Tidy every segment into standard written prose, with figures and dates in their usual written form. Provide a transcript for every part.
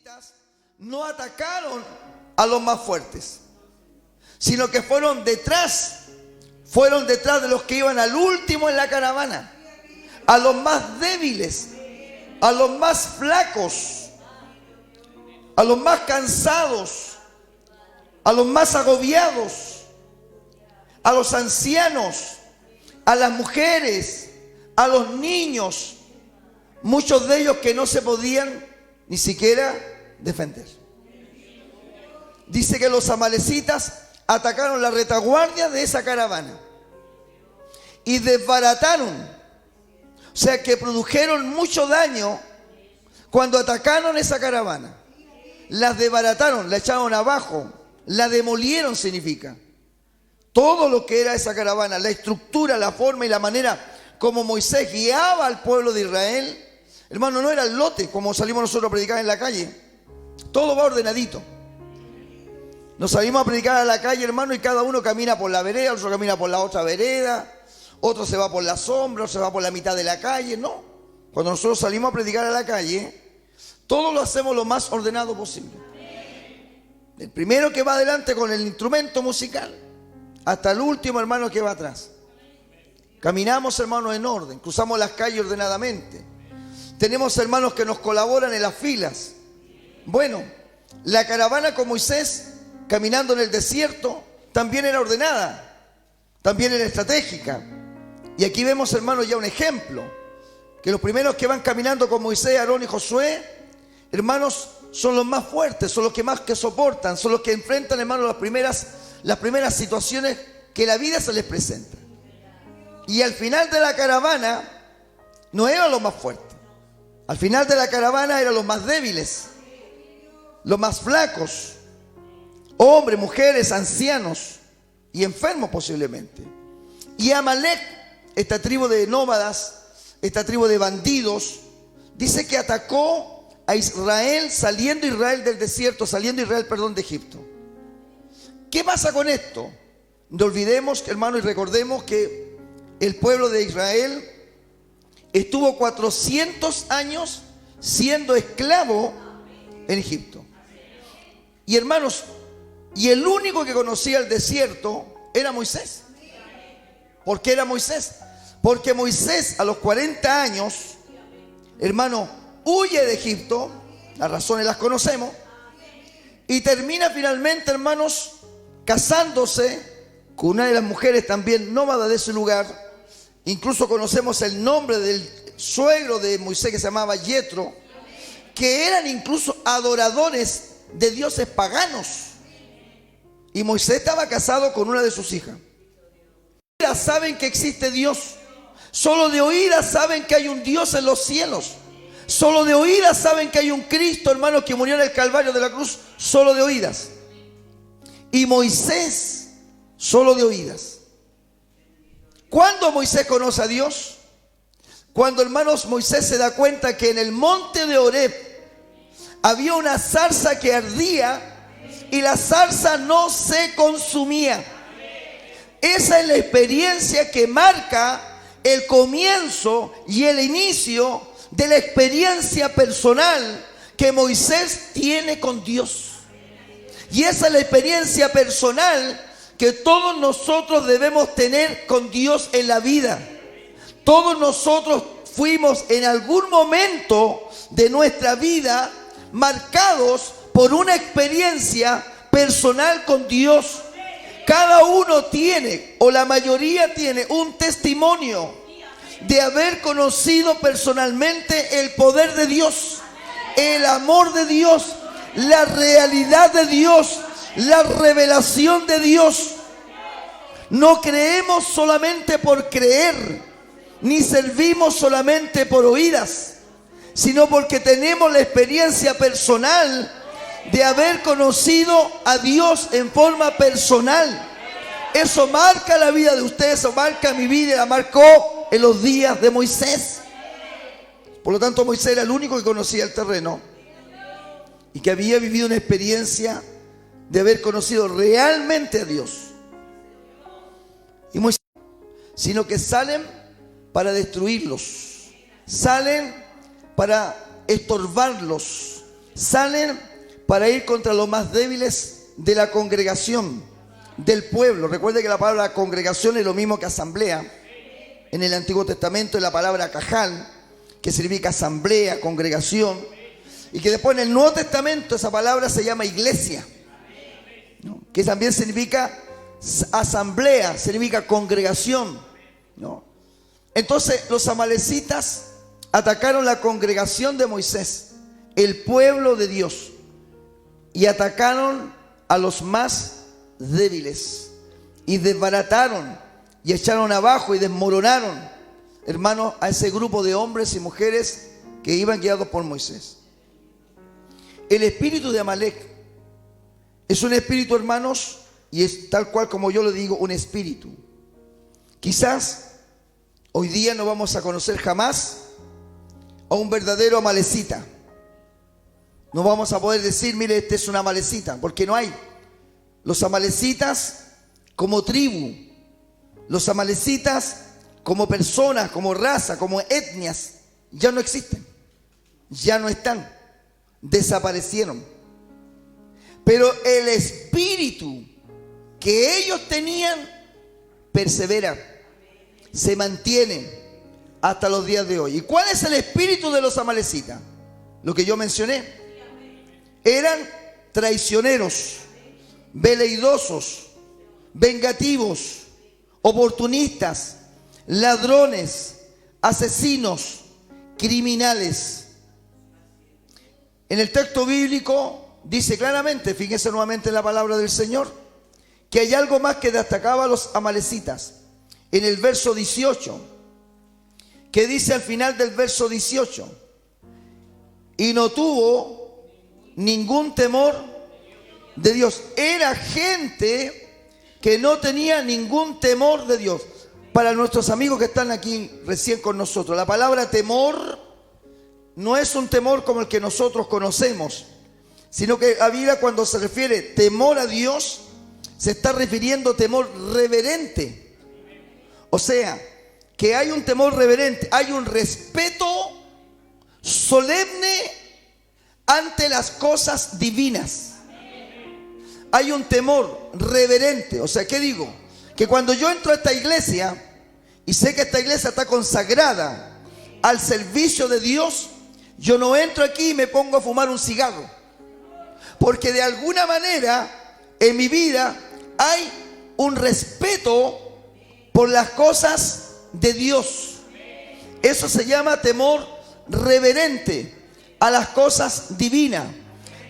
amalecitas no atacaron a los más fuertes, sino que fueron detrás de los que iban al último en la caravana, a los más débiles, a los más flacos, a los más cansados, a los más agobiados, a los ancianos, a las mujeres, a los niños, muchos de ellos que no se podían ni siquiera defender. Dice que los amalecitas atacaron la retaguardia de esa caravana y desbarataron, o sea que produjeron mucho daño cuando atacaron esa caravana. Las desbarataron, la echaron abajo, la demolieron significa. Todo lo que era esa caravana, la estructura, la forma y la manera como Moisés guiaba al pueblo de Israel, hermano, no era el lote como salimos nosotros a predicar en la calle. Todo va ordenadito. Nos salimos a predicar a la calle, hermano, y cada uno camina por la vereda, otro camina por la otra vereda, otro se va por la sombra, otro se va por la mitad de la calle. No, cuando nosotros salimos a predicar a la calle, todo lo hacemos lo más ordenado posible. El primero que va adelante con el instrumento musical, hasta el último, hermano, que va atrás. Caminamos, hermanos, en orden, cruzamos las calles ordenadamente. Tenemos hermanos que nos colaboran en las filas. Bueno, la caravana con Moisés caminando en el desierto también era ordenada, también era estratégica. Y aquí vemos, hermanos, ya un ejemplo, que los primeros que van caminando con Moisés, Aarón y Josué, hermanos, son los más fuertes, son los que más que soportan, son los que enfrentan, hermanos, las primeras situaciones que la vida se les presenta. Y al final de la caravana no eran los más fuertes. Al final de la caravana eran los más débiles, los más flacos, hombres, mujeres, ancianos y enfermos posiblemente. Y Amalek, esta tribu de nómadas, esta tribu de bandidos, dice que atacó a Israel, saliendo Israel de Egipto. ¿Qué pasa con esto? No olvidemos, hermano, y recordemos que el pueblo de Israel estuvo 400 años siendo esclavo en Egipto. Y hermanos, y el único que conocía el desierto era Moisés. ¿Por qué era Moisés? Porque Moisés a los 40 años, hermano, huye de Egipto, las razones las conocemos, y termina finalmente, hermanos, casándose con una de las mujeres también nómadas de ese lugar. Incluso conocemos el nombre del suegro de Moisés, que se llamaba Yetro, que eran incluso adoradores de dioses paganos. Y Moisés estaba casado con una de sus hijas. Saben que existe Dios. Solo de oídas saben que hay un Dios en los cielos. Solo de oídas saben que hay un Cristo, hermanos, que murió en el Calvario de la cruz. Solo de oídas. Y Moisés, solo de oídas. ¿Cuándo Moisés conoce a Dios? Cuando, hermanos, Moisés se da cuenta que en el monte de Horeb había una zarza que ardía y la zarza no se consumía. Esa es la experiencia que marca el comienzo y el inicio de la experiencia personal que Moisés tiene con Dios. Y esa es la experiencia personal que todos nosotros debemos tener con Dios en la vida. Todos nosotros fuimos en algún momento de nuestra vida marcados por una experiencia personal con Dios. Cada uno tiene, o la mayoría tiene, un testimonio de haber conocido personalmente el poder de Dios, el amor de Dios, la realidad de Dios, la revelación de Dios. No creemos solamente por creer, ni servimos solamente por oídas, sino porque tenemos la experiencia personal de haber conocido a Dios en forma personal. Eso marca la vida de ustedes, eso marca mi vida y la marcó en los días de Moisés. Por lo tanto, Moisés era el único que conocía el terreno y que había vivido una experiencia de haber conocido realmente a Dios. Y Moisés, sino que salen para destruirlos, salen para estorbarlos, salen para ir contra los más débiles de la congregación, del pueblo. Recuerde que la palabra congregación es lo mismo que asamblea. En el Antiguo Testamento es la palabra cajal, que significa asamblea, congregación. Y que después en el Nuevo Testamento esa palabra se llama iglesia, ¿no? Que también significa asamblea, significa congregación, ¿no? Entonces los amalecitas atacaron la congregación de Moisés, el pueblo de Dios, y atacaron a los más débiles y desbarataron y echaron abajo y desmoronaron, hermanos, a ese grupo de hombres y mujeres que iban guiados por Moisés. El espíritu de Amalec es un espíritu, hermanos, y es tal cual como yo lo digo, un espíritu. Quizás hoy día no vamos a conocer jamás a un verdadero amalecita. No vamos a poder decir, mire, este es un amalecita, porque no hay. Los amalecitas como tribu, los amalecitas como personas, como raza, como etnias, ya no existen, ya no están, desaparecieron. Pero el espíritu que ellos tenían persevera, se mantiene hasta los días de hoy. ¿Y cuál es el espíritu de los amalecitas? Lo que yo mencioné. Eran traicioneros, veleidosos, vengativos, oportunistas, ladrones, asesinos, criminales. En el texto bíblico dice claramente, fíjense nuevamente en la palabra del Señor, que hay algo más que destacaba a los amalecitas. En el verso 18, que dice al final del verso 18, y no tuvo ningún temor de Dios. Era gente que no tenía ningún temor de Dios. Para nuestros amigos que están aquí recién con nosotros, la palabra temor no es un temor como el que nosotros conocemos, sino que la Biblia, cuando se refiere temor a Dios, se está refiriendo a temor reverente. O sea, que hay un temor reverente, hay un respeto solemne ante las cosas divinas. Hay un temor reverente. O sea, ¿qué digo? Que cuando yo entro a esta iglesia y sé que esta iglesia está consagrada al servicio de Dios, yo no entro aquí y me pongo a fumar un cigarro, porque de alguna manera en mi vida hay un respeto por las cosas de Dios. Eso se llama temor reverente a las cosas divinas.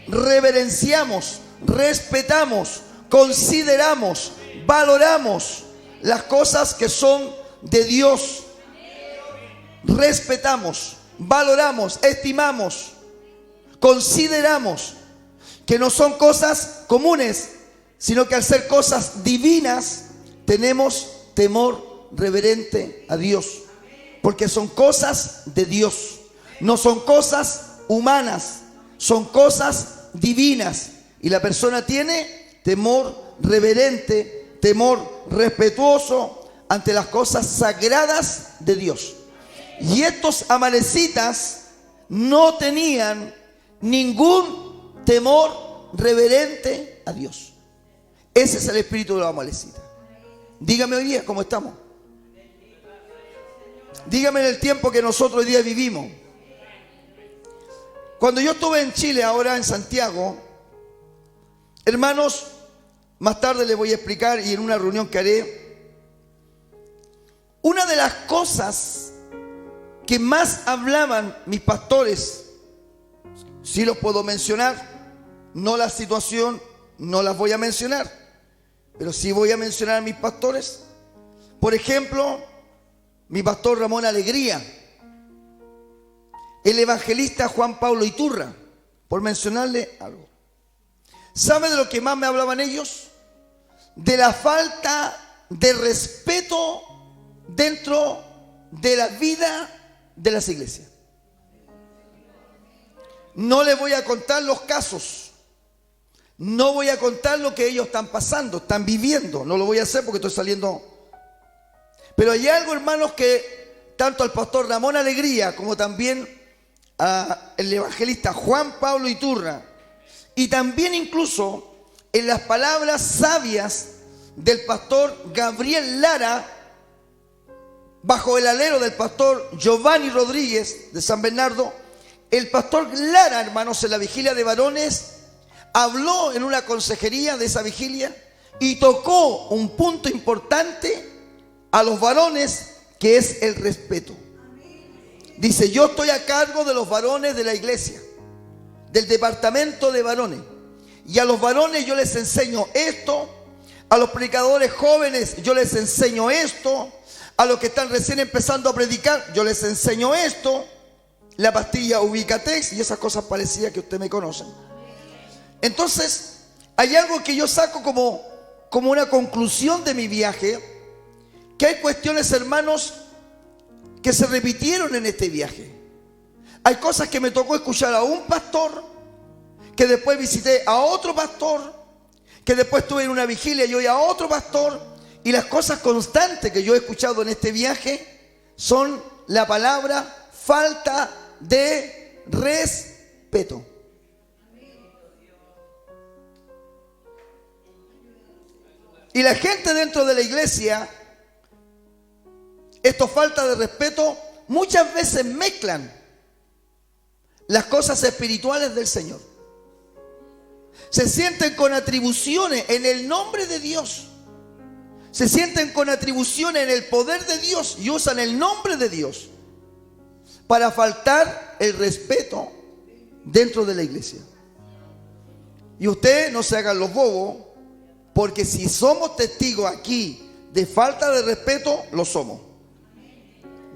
Reverenciamos, respetamos, consideramos, valoramos las cosas que son de Dios. Respetamos, valoramos, estimamos, consideramos que no son cosas comunes, sino que al ser cosas divinas tenemos temor reverente a Dios, porque son cosas de Dios, no son cosas humanas, son cosas divinas, y la persona tiene temor reverente, temor respetuoso ante las cosas sagradas de Dios. Y estos amalecitas no tenían ningún temor reverente a Dios. Ese es el espíritu de los amalecitas. Dígame hoy día cómo estamos. Dígame en el tiempo que nosotros hoy día vivimos. Cuando yo estuve en Chile, ahora en Santiago, hermanos, más tarde les voy a explicar, y en una reunión que haré, una de las cosas que más hablaban mis pastores, sí los puedo mencionar, no la situación, no las voy a mencionar, pero sí voy a mencionar a mis pastores. Por ejemplo, mi pastor Ramón Alegría, el evangelista Juan Pablo Iturra, por mencionarle algo. ¿Sabe de lo que más me hablaban ellos? De la falta de respeto dentro de la vida de las iglesias. No les voy a contar los casos, no voy a contar lo que ellos están pasando, están viviendo. No lo voy a hacer porque estoy saliendo. Pero hay algo, hermanos, que tanto al pastor Ramón Alegría como también al evangelista Juan Pablo Iturra, y también incluso en las palabras sabias del pastor Gabriel Lara, bajo el alero del pastor Giovanni Rodríguez de San Bernardo. El pastor Lara, hermanos, en la vigilia de varones, habló en una consejería de esa vigilia y tocó un punto importante a los varones, que es el respeto. Dice: yo estoy a cargo de los varones de la iglesia, del departamento de varones, y a los varones yo les enseño esto, a los predicadores jóvenes yo les enseño esto, a los que están recién empezando a predicar yo les enseño esto, la pastilla Ubicatex y esas cosas parecidas que ustedes me conocen. Entonces, hay algo que yo saco como una conclusión de mi viaje, que hay cuestiones, hermanos, que se repitieron en este viaje. Hay cosas que me tocó escuchar a un pastor, que después visité a otro pastor, que después estuve en una vigilia y hoy a otro pastor, y las cosas constantes que yo he escuchado en este viaje son la palabra falta de respeto. Y la gente dentro de la iglesia, esto falta de respeto, muchas veces mezclan las cosas espirituales del Señor. Se sienten con atribuciones en el nombre de Dios. Se sienten con atribuciones en el poder de Dios y usan el nombre de Dios para faltar el respeto dentro de la iglesia. Y ustedes no se hagan los bobos, porque si somos testigos aquí de falta de respeto, lo somos.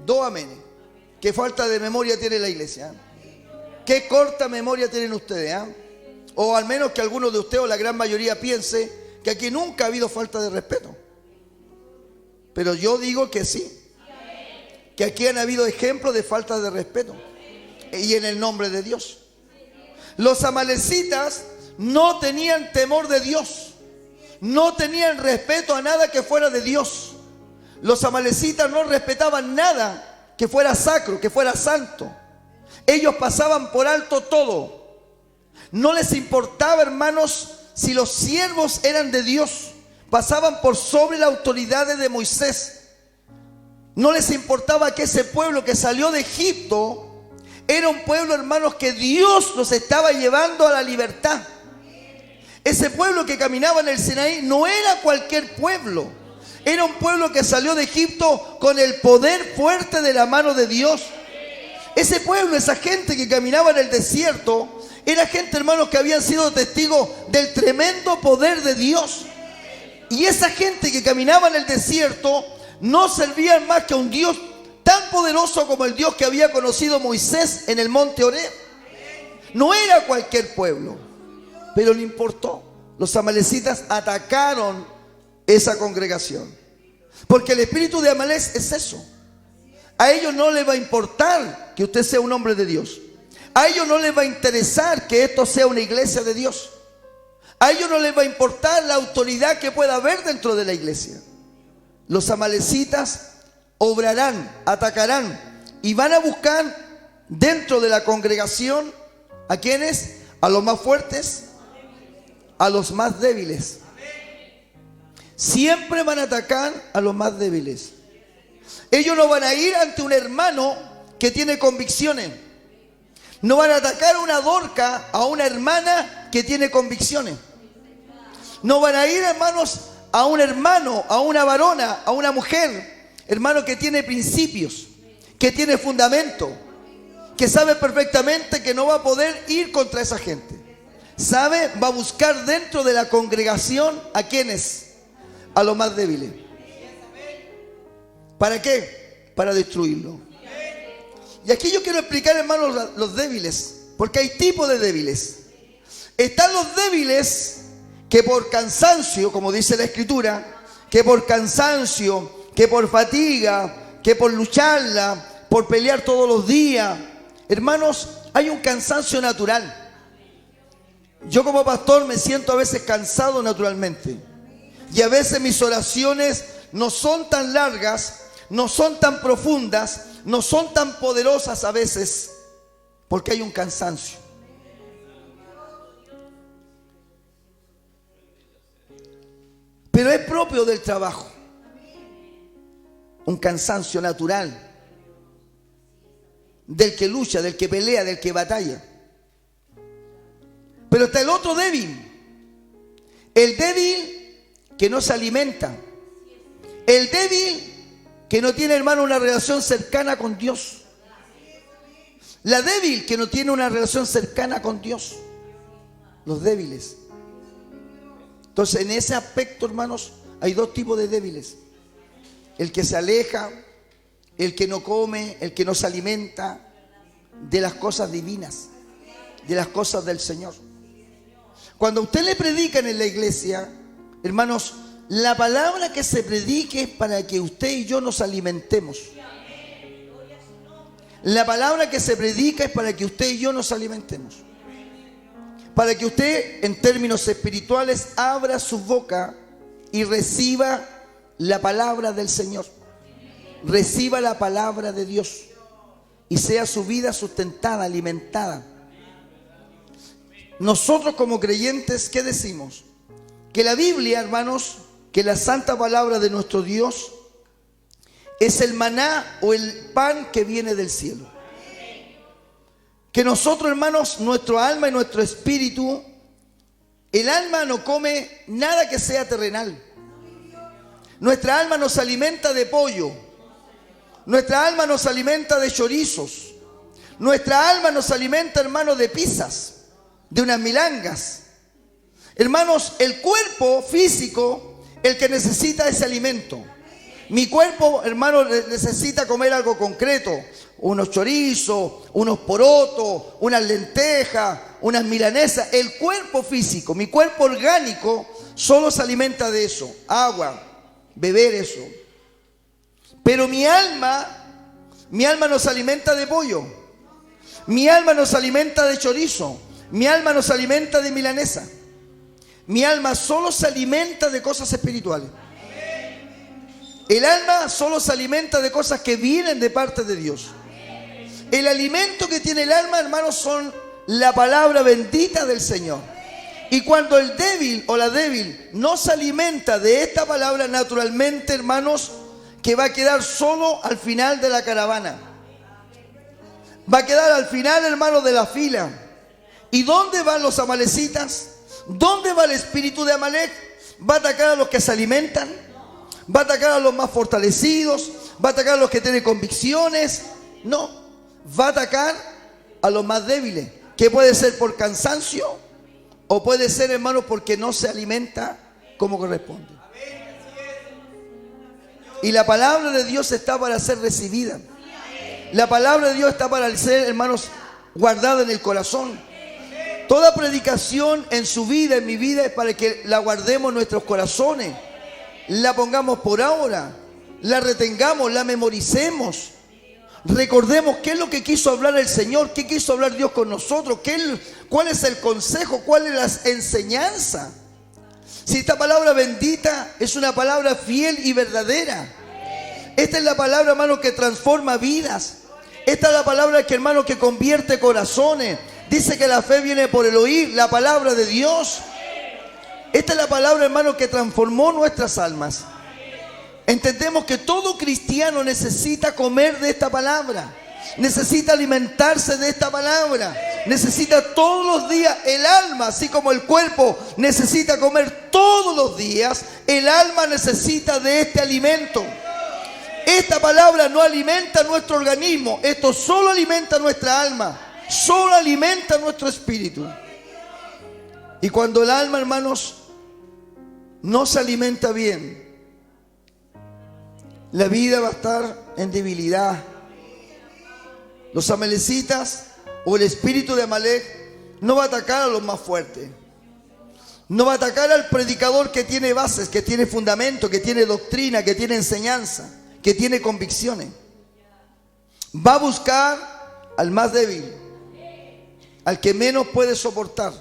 Dos amenes. Qué falta de memoria tiene la iglesia, ¿eh? Qué corta memoria tienen ustedes, ¿eh? O al menos que algunos de ustedes o la gran mayoría piense que aquí nunca ha habido falta de respeto. Pero yo digo que sí, que aquí han habido ejemplos de falta de respeto, y en el nombre de Dios. Los amalecitas no tenían temor de Dios, no tenían respeto a nada que fuera de Dios. Los amalecitas no respetaban nada que fuera sacro, que fuera santo. Ellos pasaban por alto todo. No les importaba, hermanos, si los siervos eran de Dios. Pasaban por sobre la autoridad de Moisés. No les importaba que ese pueblo que salió de Egipto era un pueblo, hermanos, que Dios los estaba llevando a la libertad. Ese pueblo que caminaba en el Sinaí no era cualquier pueblo. Era un pueblo que salió de Egipto con el poder fuerte de la mano de Dios. Ese pueblo, esa gente que caminaba en el desierto, era gente, hermanos, que habían sido testigos del tremendo poder de Dios. Y esa gente que caminaba en el desierto no servían más que a un Dios tan poderoso como el Dios que había conocido Moisés en el monte Horeb. No era cualquier pueblo, pero no importó. Los amalecitas atacaron esa congregación, porque el espíritu de Amalec es eso. A ellos no les va a importar que usted sea un hombre de Dios. A ellos no les va a interesar que esto sea una iglesia de Dios. A ellos no les va a importar la autoridad que pueda haber dentro de la iglesia. Los amalecitas obrarán, atacarán y van a buscar dentro de la congregación ¿a quiénes? A los más fuertes, a los más débiles. Siempre van a atacar a los más débiles. Ellos no van a ir ante un hermano que tiene convicciones. No van a atacar a una Dorca, a una hermana que tiene convicciones. No van a ir, hermanos, a un hermano, a una varona, a una mujer, hermano, que tiene principios, que tiene fundamento, que sabe perfectamente que no va a poder ir contra esa gente. Sabe, va a buscar dentro de la congregación ¿a quiénes? A los más débiles. ¿Para qué? Para destruirlo. Y aquí yo quiero explicar, hermanos, los débiles, porque hay tipos de débiles. Están los débiles que por cansancio, como dice la Escritura, que por cansancio, que por fatiga, que por lucharla, por pelear todos los días. Hermanos, hay un cansancio natural. Yo como pastor me siento a veces cansado naturalmente. Y a veces mis oraciones no son tan largas, no son tan profundas, no son tan poderosas a veces, porque hay un cansancio. Pero es propio del trabajo. Un cansancio natural. Del que lucha, del que pelea, del que batalla. Pero está el otro débil. El débil que no se alimenta. El débil que no tiene, hermano, una relación cercana con Dios. La débil que no tiene una relación cercana con Dios. Los débiles. Entonces, en ese aspecto, hermanos, hay dos tipos de débiles. El que se aleja, el que no come, el que no se alimenta de las cosas divinas, de las cosas del Señor. Cuando usted le predican en la iglesia, hermanos, la palabra que se predique es para que usted y yo nos alimentemos. La palabra que se predica es para que usted y yo nos alimentemos. Para que usted, en términos espirituales, abra su boca y reciba la palabra del Señor. Reciba la palabra de Dios y sea su vida sustentada, alimentada. Nosotros como creyentes, ¿qué decimos? Que la Biblia, hermanos, que la santa palabra de nuestro Dios es el maná o el pan que viene del cielo. Que nosotros, hermanos, nuestro alma y nuestro espíritu, el alma no come nada que sea terrenal. Nuestra alma nos alimenta de pollo. Nuestra alma nos alimenta de chorizos. Nuestra alma nos alimenta, hermanos, de pizzas, de unas milangas. Hermanos, el cuerpo físico, el que necesita ese alimento. Mi cuerpo, hermano, necesita comer algo concreto. Unos chorizos, unos porotos, unas lentejas, unas milanesas. El cuerpo físico, mi cuerpo orgánico, solo se alimenta de eso. Agua, beber eso. Pero mi alma nos alimenta de pollo. Mi alma nos alimenta de chorizo. Mi alma nos alimenta de milanesa. Mi alma solo se alimenta de cosas espirituales. El alma solo se alimenta de cosas que vienen de parte de Dios. El alimento que tiene el alma, hermanos, son la palabra bendita del Señor. Y cuando el débil o la débil no se alimenta de esta palabra, naturalmente, hermanos, que va a quedar solo al final de la caravana. Va a quedar al final, hermanos, de la fila. ¿Y dónde van los amalecitas? ¿Dónde va el espíritu de Amalek? ¿Va a atacar a los que se alimentan? ¿Va a atacar a los más fortalecidos? ¿Va a atacar a los que tienen convicciones? No. Va a atacar a los más débiles, que puede ser por cansancio o puede ser, hermanos, porque no se alimenta como corresponde. Y la palabra de Dios está para ser recibida. La palabra de Dios está para ser, hermanos, guardada en el corazón. Toda predicación en su vida, en mi vida, es para que la guardemos en nuestros corazones. La pongamos por ahora, la retengamos, la memoricemos. Recordemos qué es lo que quiso hablar el Señor, qué quiso hablar Dios con nosotros, cuál es el consejo, cuál es la enseñanza. Si esta palabra bendita es una palabra fiel y verdadera. Esta es la palabra, hermano, que transforma vidas. Esta es la palabra que, hermano, que convierte corazones. Dice que la fe viene por el oír la palabra de Dios. Esta es la palabra, hermano, que transformó nuestras almas. Entendemos que todo cristiano necesita comer de esta palabra. Necesita alimentarse de esta palabra. Necesita todos los días el alma, así como el cuerpo necesita comer todos los días. El alma necesita de este alimento. Esta palabra no alimenta nuestro organismo. Esto solo alimenta nuestra alma. Solo alimenta nuestro espíritu. Y cuando el alma, hermanos, no se alimenta bien, la vida va a estar en debilidad. Los amalecitas o el espíritu de Amalek no va a atacar a los más fuertes. No va a atacar al predicador que tiene bases, que tiene fundamento, que tiene doctrina, que tiene enseñanza, que tiene convicciones. Va a buscar al más débil, al que menos puede soportar,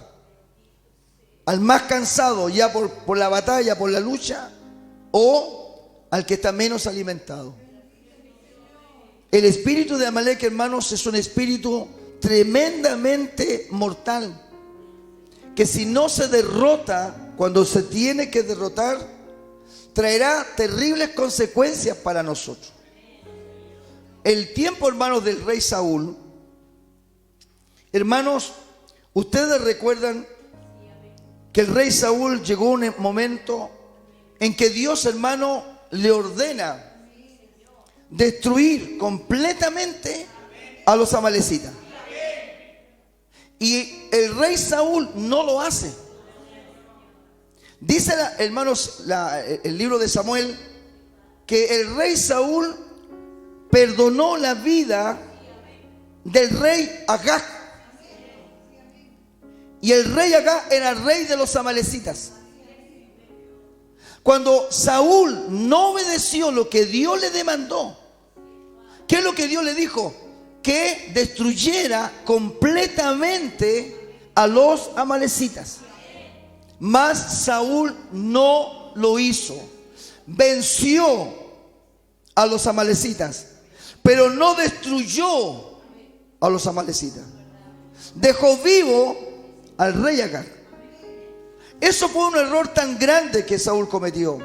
al más cansado ya por la batalla, por la lucha, o al que está menos alimentado. El espíritu de Amalek, hermanos, es un espíritu tremendamente mortal, que si no se derrota cuando se tiene que derrotar, traerá terribles consecuencias para nosotros. El tiempo, hermanos, del rey Saúl, hermanos, ustedes recuerdan que el rey Saúl llegó a un momento en que Dios, hermano, le ordena destruir completamente a los amalecitas. Y el rey Saúl no lo hace. Dice, hermanos, el libro de Samuel, que el rey Saúl perdonó la vida del rey Agag. Y el rey Agag era el rey de los amalecitas. Cuando Saúl no obedeció lo que Dios le demandó, ¿qué es lo que Dios le dijo? Que destruyera completamente a los amalecitas. Mas Saúl no lo hizo. Venció a los amalecitas, pero no destruyó a los amalecitas. Dejó vivo al rey Agag. Eso fue un error tan grande que Saúl cometió.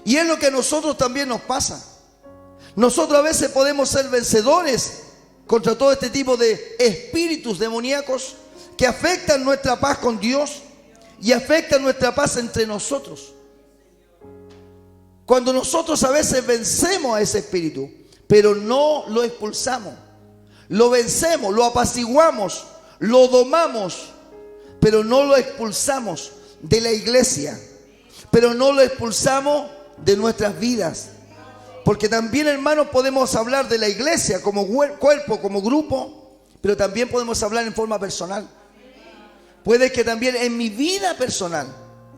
Y es lo que a nosotros también nos pasa. Nosotros a veces podemos ser vencedores contra todo este tipo de espíritus demoníacos que afectan nuestra paz con Dios y afectan nuestra paz entre nosotros. Cuando nosotros a veces vencemos a ese espíritu, pero no lo expulsamos, lo vencemos, lo apaciguamos, lo domamos, pero no lo expulsamos de la iglesia, pero no lo expulsamos de nuestras vidas. Porque también, hermanos, podemos hablar de la iglesia como cuerpo, como grupo, pero también podemos hablar en forma personal. Puede que también en mi vida personal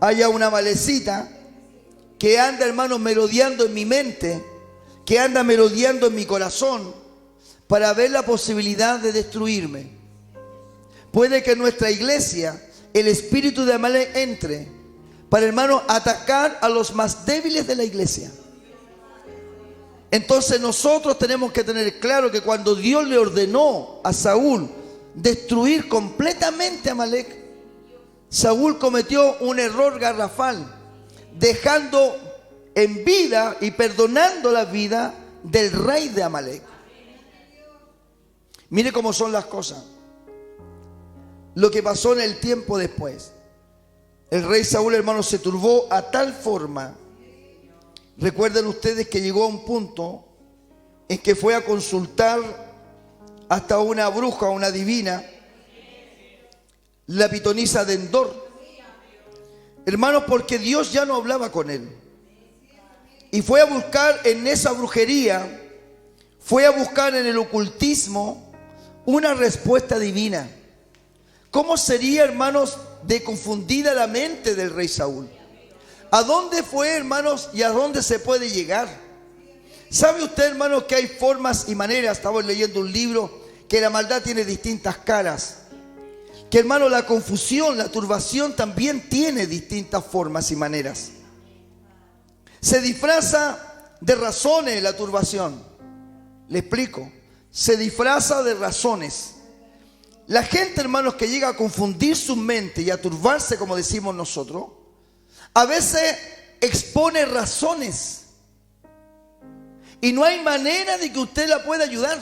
haya una malecita que anda, hermanos, merodeando en mi mente, que anda merodeando en mi corazón para ver la posibilidad de destruirme. Puede que en nuestra iglesia el espíritu de Amalek entre para, hermanos, atacar a los más débiles de la iglesia. Entonces nosotros tenemos que tener claro que cuando Dios le ordenó a Saúl destruir completamente a Amalek, Saúl cometió un error garrafal, dejando en vida y perdonando la vida del rey de Amalek. Mire cómo son las cosas. Lo que pasó en el tiempo después. El rey Saúl, hermanos, se turbó a tal forma. Recuerden ustedes que llegó a un punto en que fue a consultar hasta una bruja, una divina, la pitonisa de Endor. Hermanos, porque Dios ya no hablaba con él. Y fue a buscar en esa brujería, fue a buscar en el ocultismo una respuesta divina. ¿Cómo sería, hermanos, de confundida la mente del rey Saúl? ¿A dónde fue, hermanos, y a dónde se puede llegar? ¿Sabe usted, hermanos, que hay formas y maneras? Estamos leyendo un libro que la maldad tiene distintas caras. Que, hermanos, la confusión, la turbación también tiene distintas formas y maneras. Se disfraza de razones la turbación. Le explico. Se disfraza de razones. La gente, hermanos, que llega a confundir su mente y a turbarse, como decimos nosotros, a veces expone razones. Y no hay manera de que usted la pueda ayudar.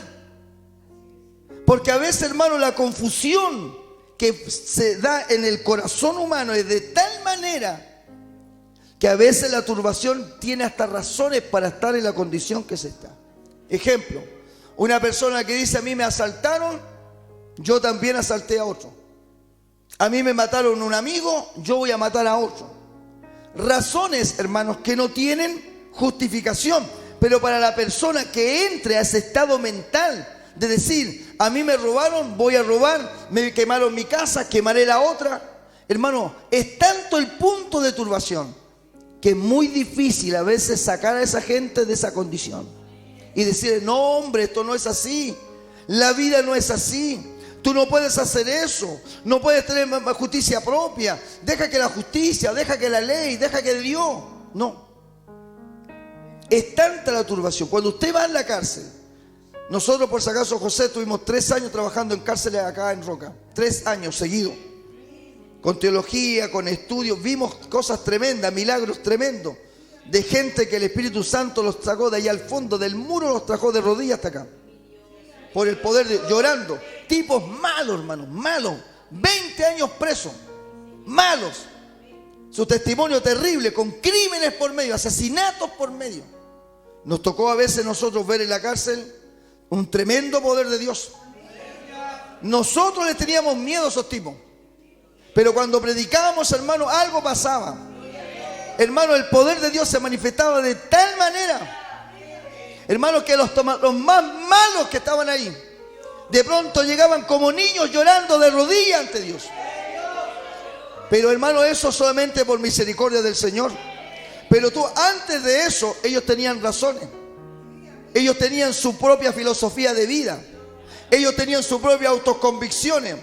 Porque a veces, hermano, la confusión que se da en el corazón humano es de tal manera que a veces la turbación tiene hasta razones para estar en la condición que se está. Ejemplo, una persona que dice: a mí me asaltaron, yo también asalté a otro. A mí me mataron un amigo, yo voy a matar a otro. Razones, hermanos, que no tienen justificación. Pero para la persona que entre a ese estado mental de decir: a mí me robaron, voy a robar, me quemaron mi casa, quemaré la otra. Hermano, es tanto el punto de turbación que es muy difícil a veces sacar a esa gente de esa condición y decirle: no, hombre, esto no es así, la vida no es así, tú no puedes hacer eso, no puedes tener justicia propia, deja que la justicia, deja que la ley, deja que Dios. No, es tanta la turbación. Cuando usted va a la cárcel Nosotros, por si acaso, José, tuvimos 3 años trabajando en cárceles acá en Roca. 3 años seguidos. Con teología, con estudios. Vimos cosas tremendas, milagros tremendos. De gente que el Espíritu Santo los sacó de allá al fondo del muro, los trajo de rodillas hasta acá. Por el poder de... llorando. Tipos malos, hermanos, malos. 20 años presos. Malos. Su testimonio terrible, con crímenes por medio, asesinatos por medio. Nos tocó a veces nosotros ver en la cárcel un tremendo poder de Dios. Nosotros le teníamos miedo a esos tipos. Pero cuando predicábamos, hermano, algo pasaba. Hermano, el poder de Dios se manifestaba de tal manera, hermano, que los más malos que estaban ahí, de pronto llegaban como niños llorando de rodillas ante Dios. Pero hermano, eso solamente por misericordia del Señor. Pero tú, antes de eso, ellos tenían razones. Ellos tenían su propia filosofía de vida. Ellos tenían sus propias autoconvicciones.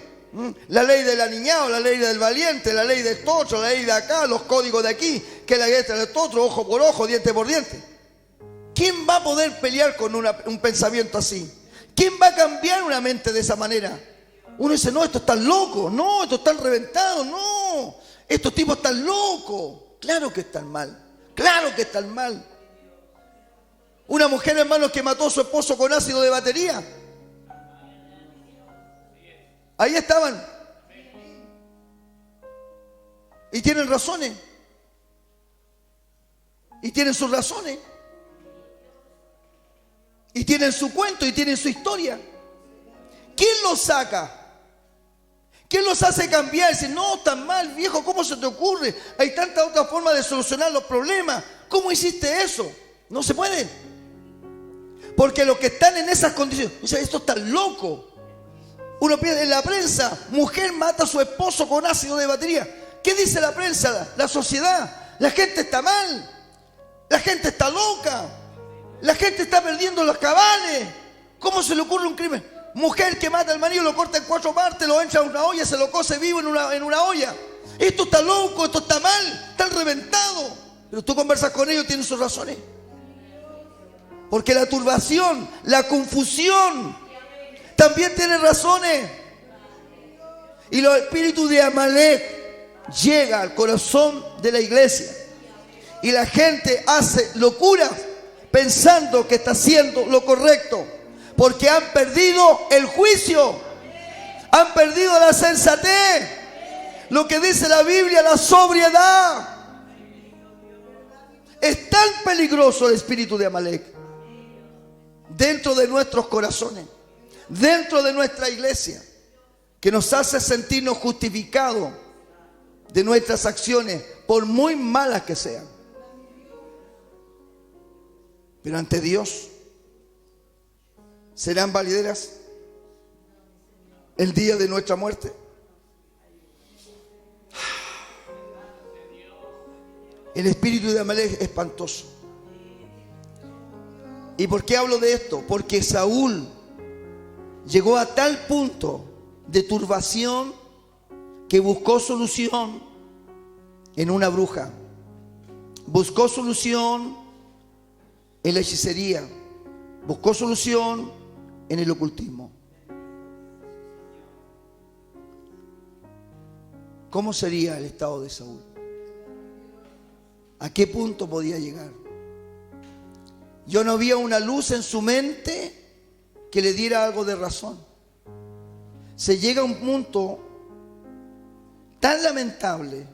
La ley del aniñado, la ley del valiente, la ley de esto otro, la ley de acá, los códigos de aquí, que la ley de esto otro, ojo por ojo, diente por diente. ¿Quién va a poder pelear con un pensamiento así? ¿Quién va a cambiar una mente de esa manera? Uno dice, no, esto está loco, no, esto está reventado, no, estos tipos están locos. Claro que están mal, claro que están mal. Una mujer, hermanos, que mató a su esposo con ácido de batería. Ahí estaban. Y tienen razones. Y tienen sus razones. Y tienen su cuento y tienen su historia. ¿Quién los saca? ¿Quién los hace cambiar? Dice, no, tan mal, viejo, ¿cómo se te ocurre? Hay tantas otras formas de solucionar los problemas. ¿Cómo hiciste eso? No se puede. Porque los que están en esas condiciones, o sea, esto está loco. Uno piensa en la prensa, mujer mata a su esposo con ácido de batería. ¿Qué dice la prensa? La sociedad. La gente está mal. La gente está loca. La gente está perdiendo los cabales. ¿Cómo se le ocurre un crimen? Mujer que mata al marido, lo corta en 4 partes, lo entra en una olla, se lo cose vivo en una olla. Esto está loco, esto está mal, está reventado. Pero tú conversas con ellos y tienen sus razones. Porque la turbación, la confusión, también tiene razones. Y los espíritus de Amalek llegan al corazón de la iglesia. Y la gente hace locuras pensando que está haciendo lo correcto. Porque han perdido el juicio. Han perdido la sensatez. Lo que dice la Biblia, la sobriedad. Es tan peligroso el espíritu de Amalek dentro de nuestros corazones, dentro de nuestra iglesia, que nos hace sentirnos justificados de nuestras acciones, por muy malas que sean. Pero ante Dios, ¿serán valideras el día de nuestra muerte? El espíritu de Amalek es espantoso. ¿Y por qué hablo de esto? Porque Saúl llegó a tal punto de turbación que buscó solución en una bruja. Buscó solución en la hechicería. Buscó solución en el ocultismo. ¿Cómo sería el estado de Saúl? ¿A qué punto podía llegar? Yo no había una luz en su mente que le diera algo de razón. Se llega a un punto tan lamentable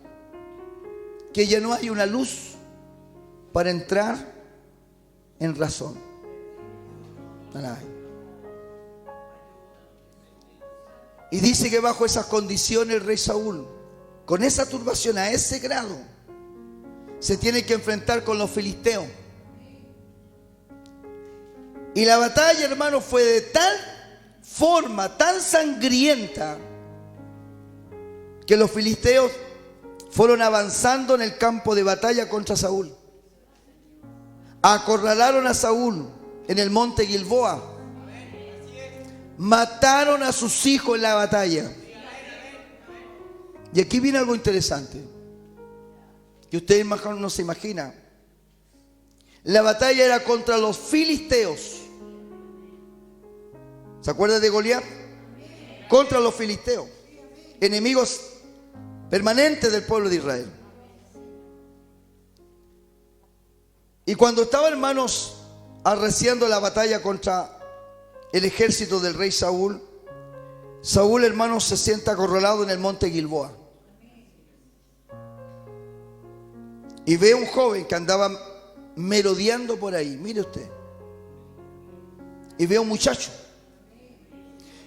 que ya no hay una luz para entrar en razón. No la hay. Y dice que bajo esas condiciones el rey Saúl, con esa turbación a ese grado, se tiene que enfrentar con los filisteos. Y la batalla, hermano, fue de tal forma, tan sangrienta, que los filisteos fueron avanzando en el campo de batalla contra Saúl. Acorralaron a Saúl en el monte Gilboa. Mataron a sus hijos en la batalla. Y aquí viene algo interesante, que ustedes no se imaginan. La batalla era contra los filisteos. ¿Se acuerda de Goliat? Contra los filisteos, enemigos permanentes del pueblo de Israel. Y cuando estaba, hermanos, arreciando la batalla contra el ejército del rey Saúl, Saúl, hermanos, se sienta acorralado en el monte Gilboa. Y ve a un joven que andaba merodeando por ahí, mire usted. Y ve a un muchacho.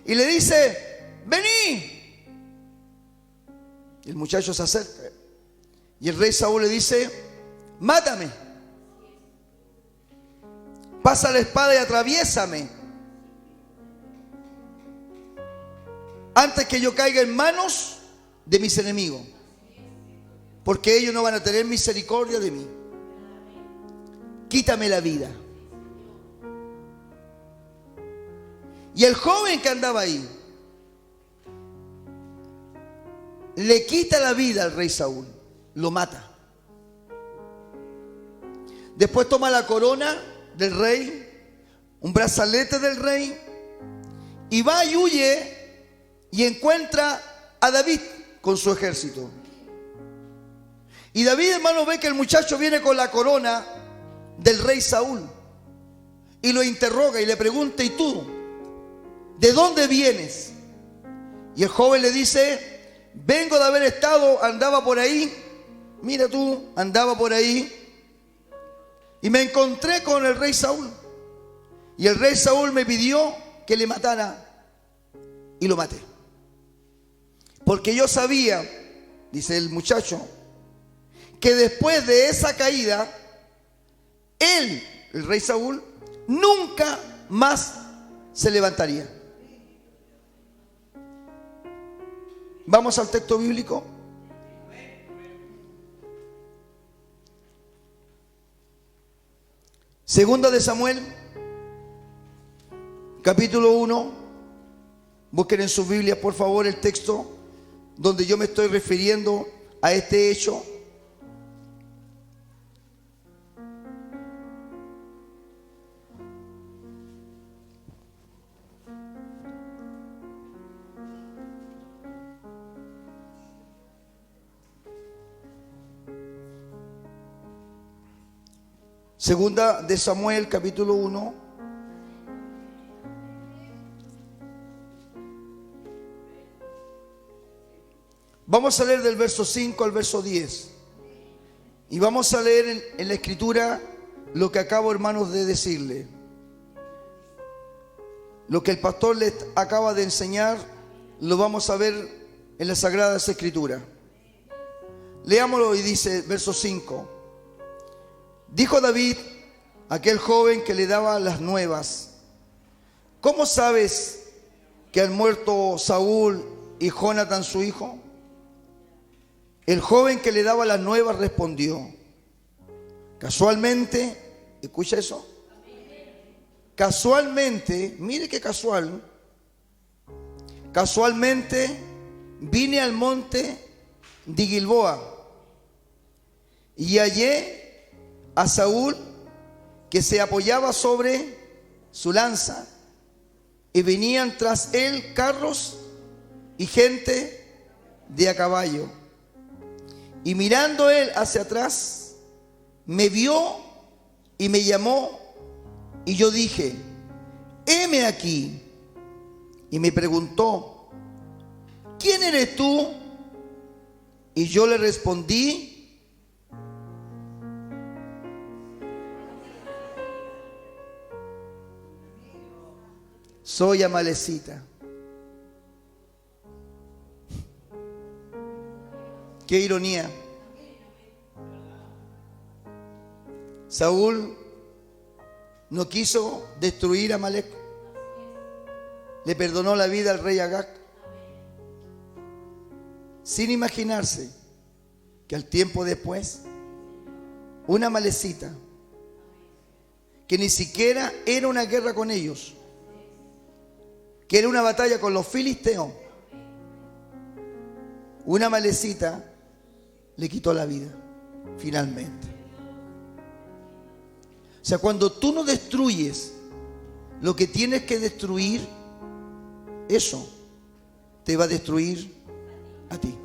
Y le dice, vení. Y el muchacho se acerca. Y el rey Saúl le dice, mátame. Pasa la espada y atraviésame, antes que yo caiga en manos de mis enemigos, porque ellos no van a tener misericordia de mí. Quítame la vida. Y el joven que andaba ahí le quita la vida al rey Saúl, lo mata. Después toma la corona del rey, un brazalete del rey, y va y huye y encuentra a David con su ejército. Y David, hermano, ve que el muchacho viene con la corona del rey Saúl y lo interroga y le pregunta, ¿y tú? ¿De dónde vienes? Y el joven le dice, vengo de haber estado, andaba por ahí, mira tú, andaba por ahí y me encontré con el rey Saúl. Y el rey Saúl me pidió que le matara y lo maté. Porque yo sabía, dice el muchacho, que después de esa caída, él, el rey Saúl, nunca más se levantaría. Vamos al texto bíblico. Segunda de Samuel, capítulo 1. Busquen en sus Biblias, por favor, el texto donde yo me estoy refiriendo a este hecho. Segunda de Samuel, capítulo 1. Vamos a leer del verso 5 al verso 10. Y vamos a leer en la escritura lo que acabo, hermanos, de decirle. Lo que el pastor les acaba de enseñar, lo vamos a ver en las Sagradas Escrituras. Leámoslo y dice, verso 5. Dijo David, aquel joven que le daba las nuevas, ¿cómo sabes que han muerto Saúl y Jonatán su hijo? El joven que le daba las nuevas respondió, casualmente, escucha eso, casualmente, mire qué casual, casualmente vine al monte de Gilboa y hallé a Saúl que se apoyaba sobre su lanza y venían tras él carros y gente de a caballo. Y mirando él hacia atrás, me vio y me llamó y yo dije, heme aquí. Y me preguntó, ¿quién eres tú? Y yo le respondí, soy amalecita. Qué ironía. Saúl no quiso destruir a Amalec. Le perdonó la vida al rey Agag, sin imaginarse que al tiempo después, una amalecita, que ni siquiera era una guerra con ellos, que era una batalla con los filisteos, una amalecita le quitó la vida, finalmente. O sea, cuando tú no destruyes lo que tienes que destruir, eso te va a destruir a ti.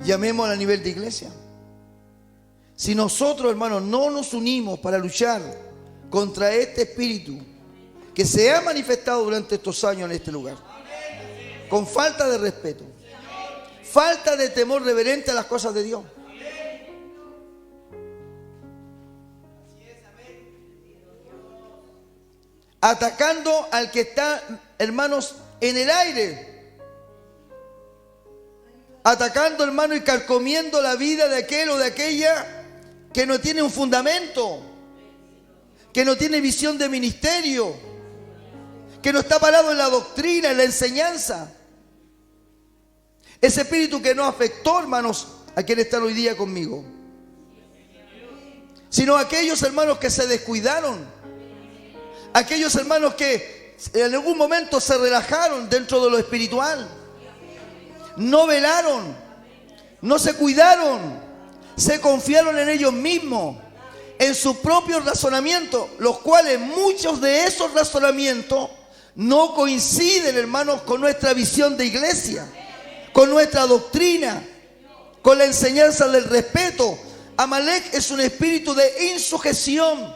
Llamémoslo a nivel de iglesia. Si nosotros, hermanos, no nos unimos para luchar contra este espíritu que se ha manifestado durante estos años en este lugar, con falta de respeto, falta de temor reverente a las cosas de Dios, atacando al que está, hermanos, en el aire, atacando, hermano, y carcomiendo la vida de aquel o de aquella que no tiene un fundamento, que no tiene visión de ministerio, que no está parado en la doctrina, en la enseñanza. Ese espíritu que no afectó, hermanos, a quienes están hoy día conmigo, sino a aquellos hermanos que se descuidaron, aquellos hermanos que en algún momento se relajaron dentro de lo espiritual, no velaron, no se cuidaron, se confiaron en ellos mismos, en sus propios razonamientos, los cuales muchos de esos razonamientos no coinciden, hermanos, con nuestra visión de iglesia, con nuestra doctrina, con la enseñanza del respeto. Amalek es un espíritu de insujeción.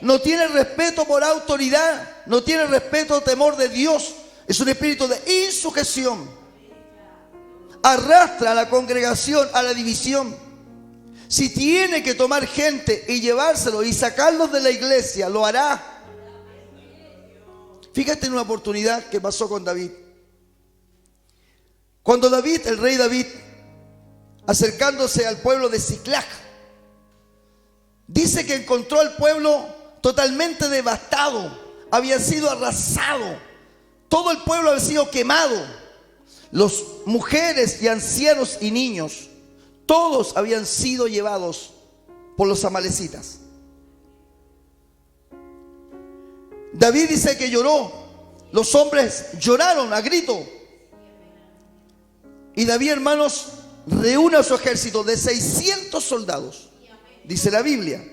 No tiene respeto por autoridad, no tiene respeto o temor de Dios. Es un espíritu de insujeción. Arrastra a la congregación a la división. Si tiene que tomar gente y llevárselo y sacarlos de la iglesia, lo hará. Fíjate en una oportunidad que pasó con David. Cuando David, el rey David, acercándose al pueblo de Siclag, dice que encontró al pueblo totalmente devastado, había sido arrasado, todo el pueblo había sido quemado, las mujeres y ancianos y niños, todos habían sido llevados por los amalecitas. David dice que lloró, los hombres lloraron a grito. Y David, hermanos, reúne a su ejército de 600 soldados, dice la Biblia,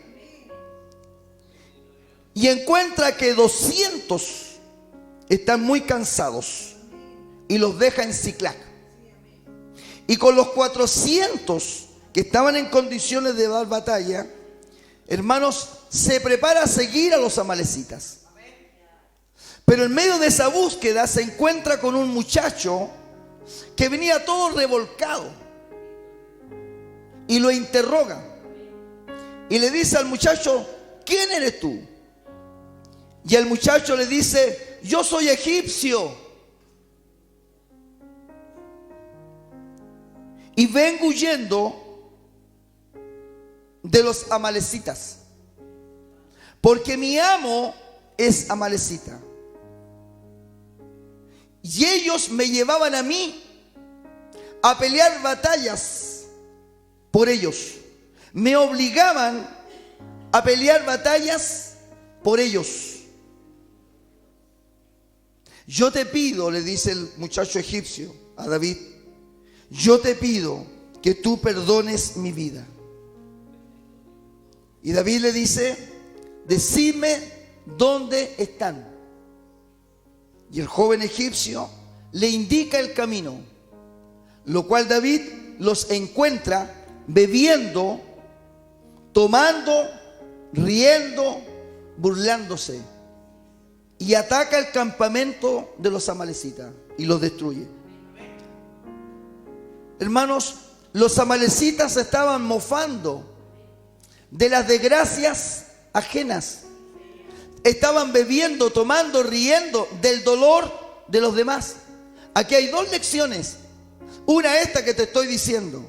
y encuentra que 200 están muy cansados y los deja en Siclag. Y con los 400 que estaban en condiciones de dar batalla, hermanos, se prepara a seguir a los amalecitas. Pero en medio de esa búsqueda se encuentra con un muchacho que venía todo revolcado y lo interroga y le dice al muchacho: ¿quién eres tú? Y el muchacho le dice: yo soy egipcio y vengo huyendo de los amalecitas, porque mi amo es amalecita y ellos me llevaban a mí a pelear batallas por ellos, me obligaban a pelear batallas por ellos. Yo te pido, le dice el muchacho egipcio a David, yo te pido que tú perdones mi vida. Y David le dice: decime dónde están. Y el joven egipcio le indica el camino, lo cual David los encuentra bebiendo, tomando, riendo, burlándose, y ataca el campamento de los amalecitas y los destruye. Hermanos, los amalecitas estaban mofando de las desgracias ajenas. Estaban bebiendo, tomando, riendo del dolor de los demás. Aquí hay dos lecciones. Una, esta que te estoy diciendo.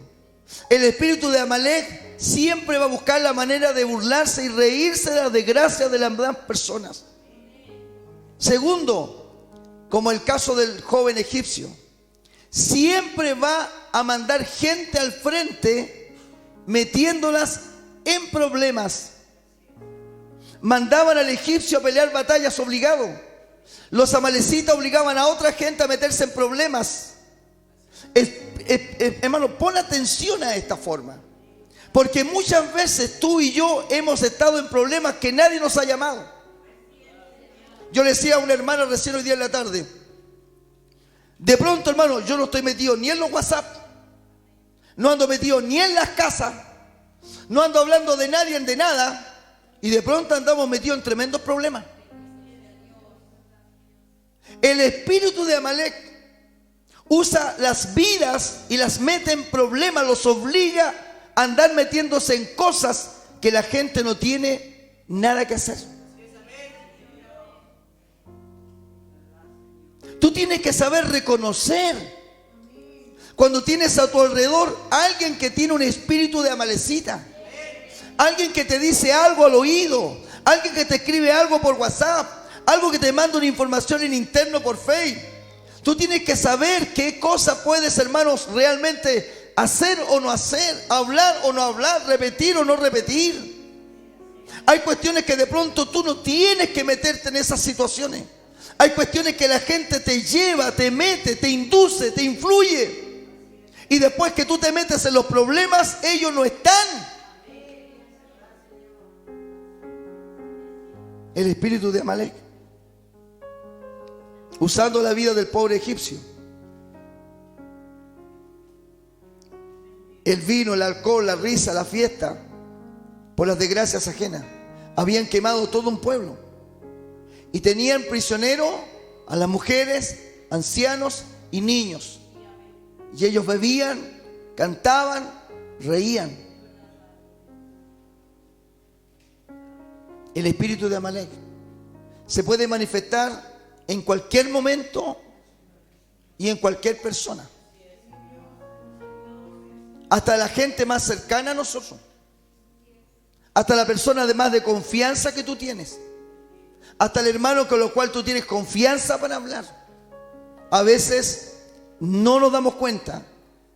El espíritu de Amalek siempre va a buscar la manera de burlarse y reírse de las desgracias de las demás personas. Segundo, como el caso del joven egipcio, siempre va a mandar gente al frente metiéndolas en problemas. Mandaban al egipcio a pelear batallas obligado. Los amalecitas obligaban a otra gente a meterse en problemas. Hermano, pon atención a esta forma. Porque muchas veces tú y yo hemos estado en problemas que nadie nos ha llamado. Yo le decía a una hermana recién hoy día en la tarde, de pronto, hermano, yo no estoy metido ni en los WhatsApp, no ando metido ni en las casas, no ando hablando de nadie, de nada, y de pronto andamos metidos en tremendos problemas. El espíritu de Amalek usa las vidas y las mete en problemas, los obliga a andar metiéndose en cosas que la gente no tiene nada que hacer. Tú tienes que saber reconocer cuando tienes a tu alrededor a alguien que tiene un espíritu de amalecita, alguien que te dice algo al oído, alguien que te escribe algo por WhatsApp, algo que te manda una información en interno por Facebook. Tú tienes que saber qué cosa puedes, hermanos, realmente hacer o no hacer, hablar o no hablar, repetir o no repetir. Hay cuestiones que de pronto tú no tienes que meterte en esas situaciones. Hay cuestiones que la gente te lleva, te mete, te induce, te influye. Y después que tú te metes en los problemas, ellos no están. El espíritu de Amalek, usando la vida del pobre egipcio. El vino, el alcohol, la risa, la fiesta, por las desgracias ajenas, habían quemado todo un pueblo. Y tenían prisioneros a las mujeres, ancianos y niños. Y ellos bebían, cantaban, reían. El espíritu de Amalek se puede manifestar en cualquier momento y en cualquier persona. Hasta la gente más cercana a nosotros. Hasta la persona de más de confianza que tú tienes. Hasta el hermano con el cual tú tienes confianza para hablar. A veces no nos damos cuenta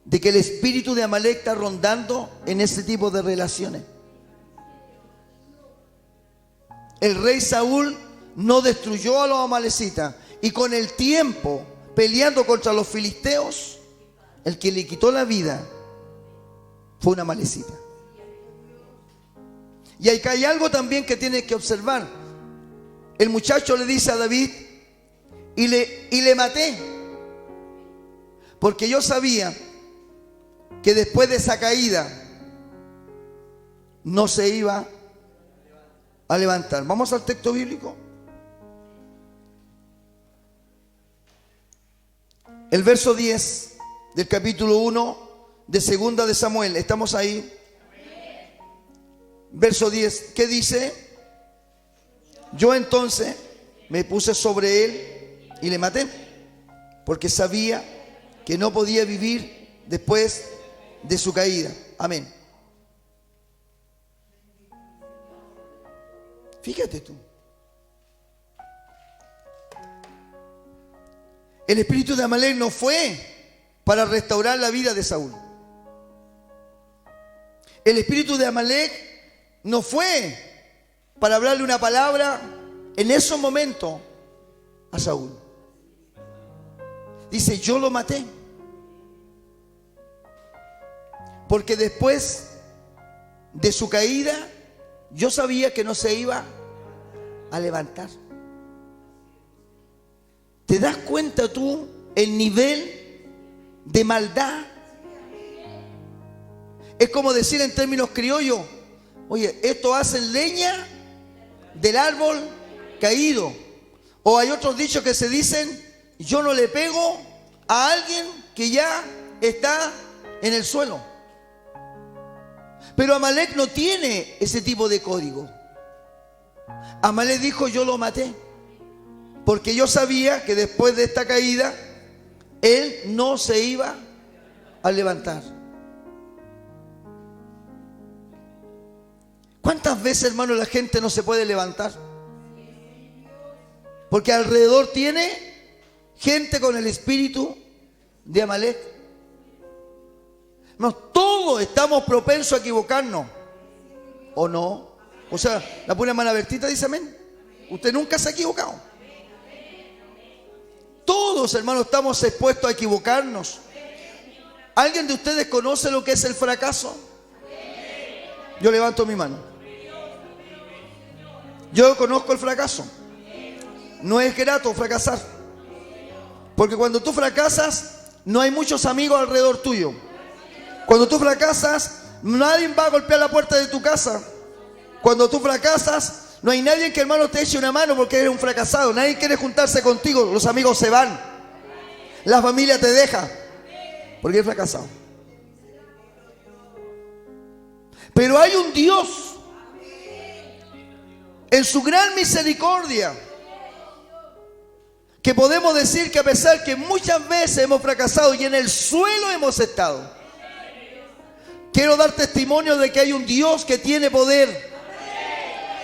de que el espíritu de Amalek está rondando en ese tipo de relaciones. El rey Saúl no destruyó a los amalecitas, y con el tiempo, peleando contra los filisteos, el que le quitó la vida fue una amalecita. Y acá hay algo también que tienes que observar. El muchacho le dice a David, y le maté, porque yo sabía que después de esa caída no se iba a levantar. Vamos al texto bíblico. El verso 10 del capítulo 1 de segunda de Samuel. ¿Estamos ahí? Verso 10. ¿Qué dice? Yo entonces me puse sobre él y le maté, porque sabía que no podía vivir después de su caída. Amén. Fíjate tú. El espíritu de Amalek no fue para restaurar la vida de Saúl. El espíritu de Amalek no fue para hablarle una palabra en esos momentos a Saúl. Dice, yo lo maté, porque después de su caída yo sabía que no se iba a levantar. ¿Te das cuenta tú el nivel de maldad? Es como decir en términos criollos, oye, esto hacen leña del árbol caído. O hay otros dichos que se dicen, yo no le pego a alguien que ya está en el suelo. Pero Amalek no tiene ese tipo de código. Amalek dijo, yo lo maté, porque yo sabía que después de esta caída él no se iba a levantar. ¿Cuántas veces, hermano, la gente no se puede levantar? Porque alrededor tiene gente con el espíritu de Amalek. No, todos estamos propensos a equivocarnos, ¿o no? O sea, la buena mano Bertita dice amén. Usted nunca se ha equivocado. Todos, hermanos, estamos expuestos a equivocarnos. ¿Alguien de ustedes conoce lo que es el fracaso? Yo levanto mi mano. Yo conozco el fracaso. No es grato fracasar. Porque cuando tú fracasas, no hay muchos amigos alrededor tuyo. Cuando tú fracasas, nadie va a golpear la puerta de tu casa. Cuando tú fracasas, no hay nadie que, hermano, te eche una mano porque eres un fracasado. Nadie quiere juntarse contigo. Los amigos se van. La familia te deja porque eres fracasado. Pero hay un Dios en su gran misericordia que podemos decir que a pesar que muchas veces hemos fracasado y en el suelo hemos estado, quiero dar testimonio de que hay un Dios que tiene poder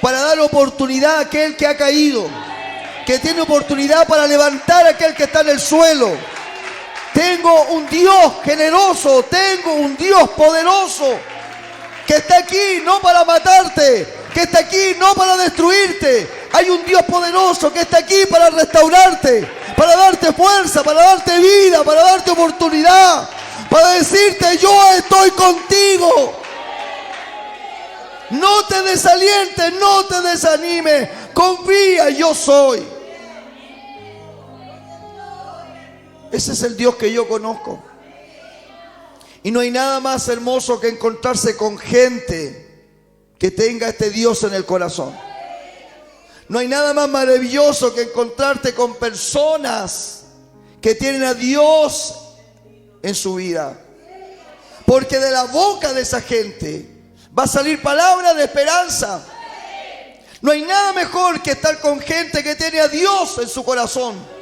para dar oportunidad a aquel que ha caído, que tiene oportunidad para levantar a aquel que está en el suelo. Tengo un Dios generoso, tengo un Dios poderoso que está aquí no para matarte, que está aquí no para destruirte. Hay un Dios poderoso que está aquí para restaurarte, para darte fuerza, para darte vida, para darte oportunidad, para decirte: yo estoy contigo. No te desalientes, no te desanimes, confía, yo soy. Ese es el Dios que yo conozco. Y no hay nada más hermoso que encontrarse con gente que tenga este Dios en el corazón. No hay nada más maravilloso que encontrarte con personas que tienen a Dios en su vida. Porque de la boca de esa gente va a salir palabra de esperanza. No hay nada mejor que estar con gente que tiene a Dios en su corazón.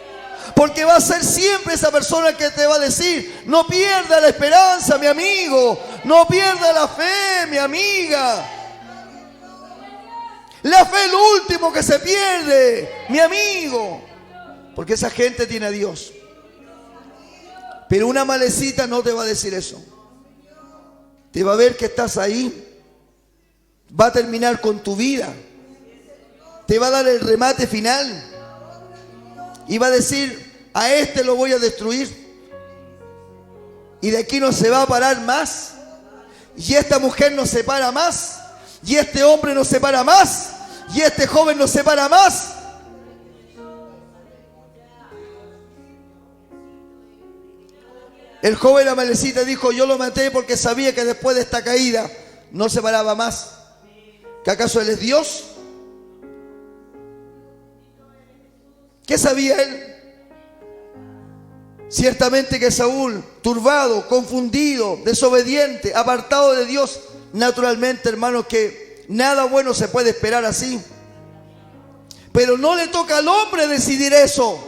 Porque va a ser siempre esa persona que te va a decir: no pierda la esperanza, mi amigo. No pierda la fe, mi amiga. La fe es lo último que se pierde, mi amigo. Porque esa gente tiene a Dios. Pero una malecita no te va a decir eso. Te va a ver que estás ahí. Va a terminar con tu vida. Te va a dar el remate final. Y va a decir: a este lo voy a destruir. Y de aquí no se va a parar más. Y esta mujer no se para más. Y este hombre no se para más. Y este joven no se para más. El joven Amalecita dijo: yo lo maté porque sabía que después de esta caída no se paraba más. ¿Que acaso él es Dios? ¿Qué sabía él? Ciertamente que Saúl, turbado, confundido, desobediente, apartado de Dios, naturalmente, hermanos, que nada bueno se puede esperar así. Pero no le toca al hombre decidir eso.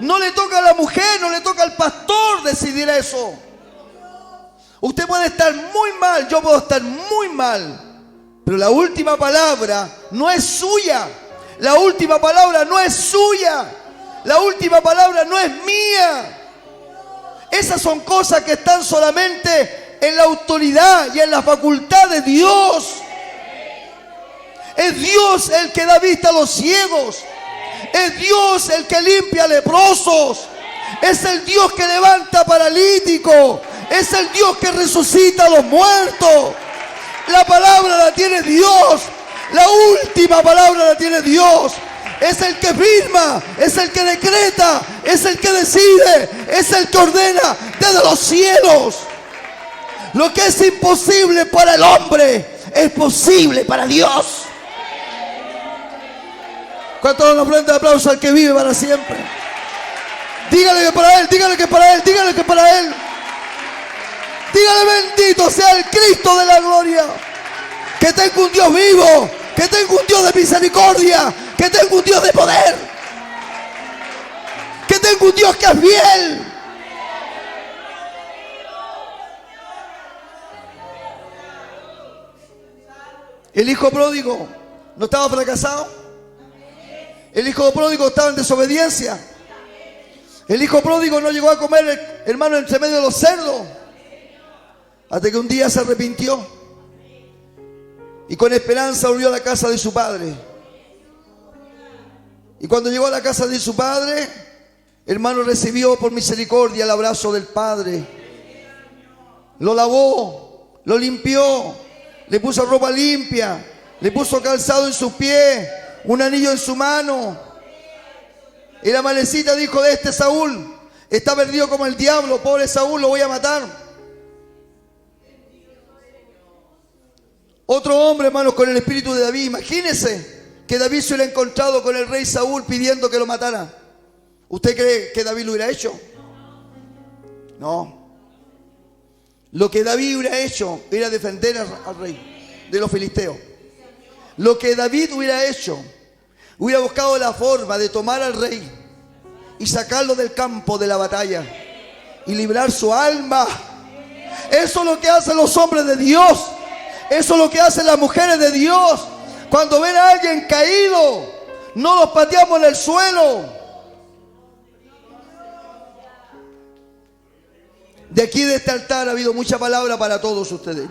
No le toca a la mujer, no le toca al pastor decidir eso. Usted puede estar muy mal, yo puedo estar muy mal, pero la última palabra no es suya. La última palabra no es suya. La última palabra no es mía. Esas son cosas que están solamente en la autoridad y en la facultad de Dios. Es Dios el que da vista a los ciegos. Es Dios el que limpia leprosos. Es el Dios que levanta paralíticos. Es el Dios que resucita a los muertos. La palabra la tiene Dios. La última palabra la tiene Dios. Es el que firma, es el que decreta, es el que decide, es el que ordena desde los cielos. Lo que es imposible para el hombre es posible para Dios. ¿Cuántos dan una ofrenda de aplauso al que vive para siempre? Dígale que para Él, dígale que para Él, dígale que para Él. Dígale: bendito sea el Cristo de la gloria. Que tengo un Dios vivo, que tengo un Dios de misericordia, que tengo un Dios de poder, que tengo un Dios que es fiel. El hijo pródigo no estaba fracasado. El hijo pródigo estaba en desobediencia. El hijo pródigo no llegó a comer, hermano, entre medio de los cerdos, hasta que un día se arrepintió y con esperanza volvió a la casa de su padre. Y cuando llegó a la casa de su padre, hermano, recibió por misericordia el abrazo del padre. Lo lavó, lo limpió, le puso ropa limpia, le puso calzado en sus pies, un anillo en su mano. Y la malecita dijo de este Saúl, está perdido como el diablo, pobre Saúl, lo voy a matar. Otro hombre, hermanos, con el espíritu de David. Imagínense que David se hubiera encontrado con el rey Saúl pidiendo que lo matara. ¿Usted cree que David lo hubiera hecho? No. Lo que David hubiera hecho era defender al rey de los filisteos. Lo que David hubiera hecho, hubiera buscado la forma de tomar al rey y sacarlo del campo de la batalla y librar su alma. Eso es lo que hacen los hombres de Dios. Eso es lo que hacen las mujeres de Dios. Cuando ven a alguien caído, no los pateamos en el suelo. De aquí, de este altar, ha habido mucha palabra para todos ustedes.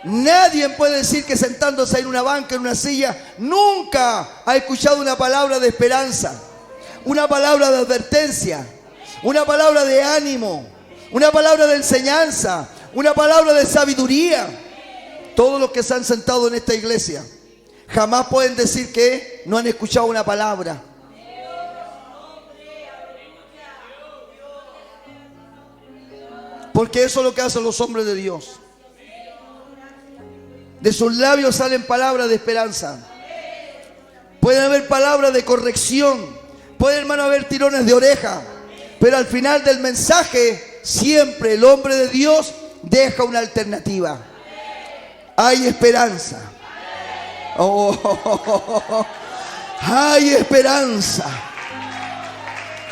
Nadie puede decir que sentándose en una banca, en una silla, nunca ha escuchado una palabra de esperanza, una palabra de advertencia, una palabra de ánimo, una palabra de enseñanza, una palabra de sabiduría. Todos los que se han sentado en esta iglesia jamás pueden decir que no han escuchado una palabra. Porque eso es lo que hacen los hombres de Dios. De sus labios salen palabras de esperanza. Pueden haber palabras de corrección. Pueden, hermano, haber tirones de oreja. Pero al final del mensaje, siempre el hombre de Dios deja una alternativa. Hay esperanza. Oh, hay esperanza.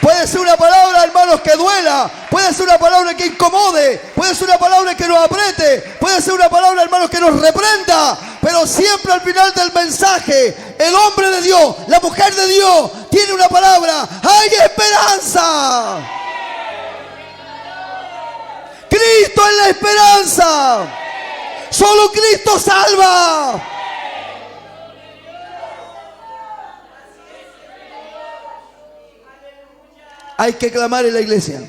Puede ser una palabra, hermanos, que duela. Puede ser una palabra que incomode. Puede ser una palabra que nos apriete. Puede ser una palabra, hermanos, que nos reprenda. Pero siempre al final del mensaje, el hombre de Dios, la mujer de Dios, tiene una palabra. ¡Hay esperanza! Cristo es la esperanza. Solo Cristo salva. Hay que clamar en la iglesia.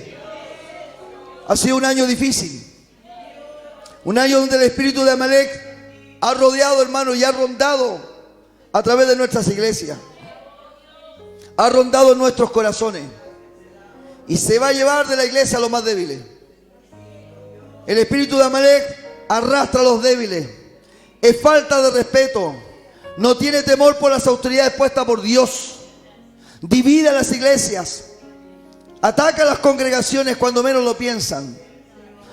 Ha sido un año difícil. Un año donde el espíritu de Amalek ha rodeado, hermano, y ha rondado a través de nuestras iglesias. Ha rondado en nuestros corazones. Y se va a llevar de la iglesia a los más débiles. El espíritu de Amalek arrastra a los débiles. Es falta de respeto. No tiene temor por las autoridades puestas por Dios. Divide a las iglesias. Ataca a las congregaciones cuando menos lo piensan.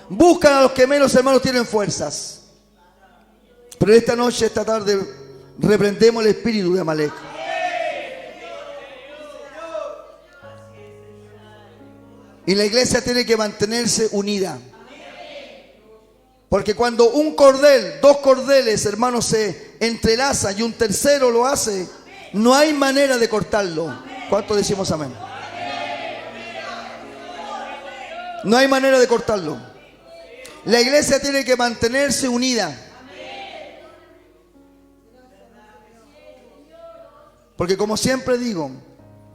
Buscan a los que menos, hermanos, tienen fuerzas. Pero esta noche, esta tarde, reprendemos el espíritu de Amalek. Y la iglesia tiene que mantenerse unida. Porque cuando un cordel, dos cordeles, hermanos, se entrelazan y un tercero lo hace, no hay manera de cortarlo. ¿Cuánto decimos amén? No hay manera de cortarlo. La iglesia tiene que mantenerse unida. Porque como siempre digo,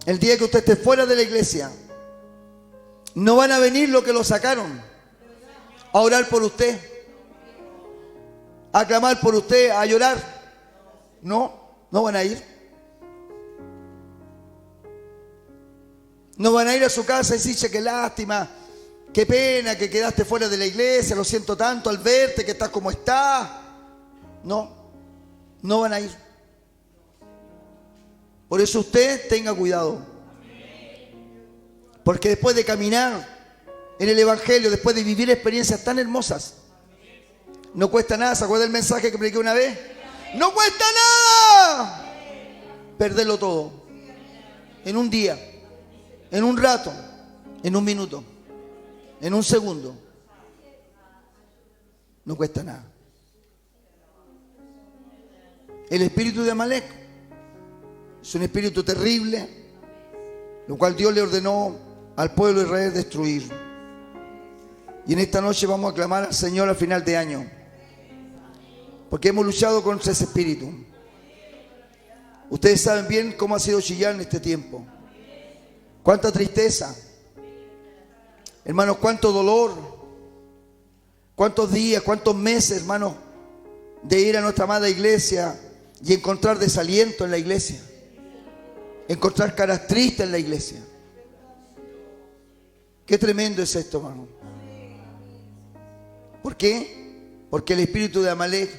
el día que usted esté fuera de la iglesia, no van a venir los que lo sacaron a orar por usted, a clamar por usted, a llorar. No van a ir. No van a ir a su casa y decirse qué lástima, qué pena que quedaste fuera de la iglesia, lo siento tanto al verte, que estás como estás. No van a ir. Por eso usted tenga cuidado. Porque después de caminar en el Evangelio, después de vivir experiencias tan hermosas, no cuesta nada. ¿Se acuerda del mensaje que prediqué una vez? No cuesta nada perderlo todo en un día, en un rato, en un minuto, en un segundo. No cuesta nada. El espíritu de Amalek es un espíritu terrible, lo cual Dios le ordenó al pueblo de Israel destruir. Y en esta noche vamos a clamar al Señor al final de año, porque hemos luchado contra ese espíritu. Ustedes saben bien cómo ha sido Chillán en este tiempo. Cuánta tristeza, hermanos, cuánto dolor, ¿Cuántos días, cuántos meses, hermano, de ir a nuestra amada iglesia y encontrar desaliento en la iglesia? Encontrar caras tristes en la iglesia. Qué tremendo es esto, hermano. ¿Por qué? Porque el espíritu de Amalek,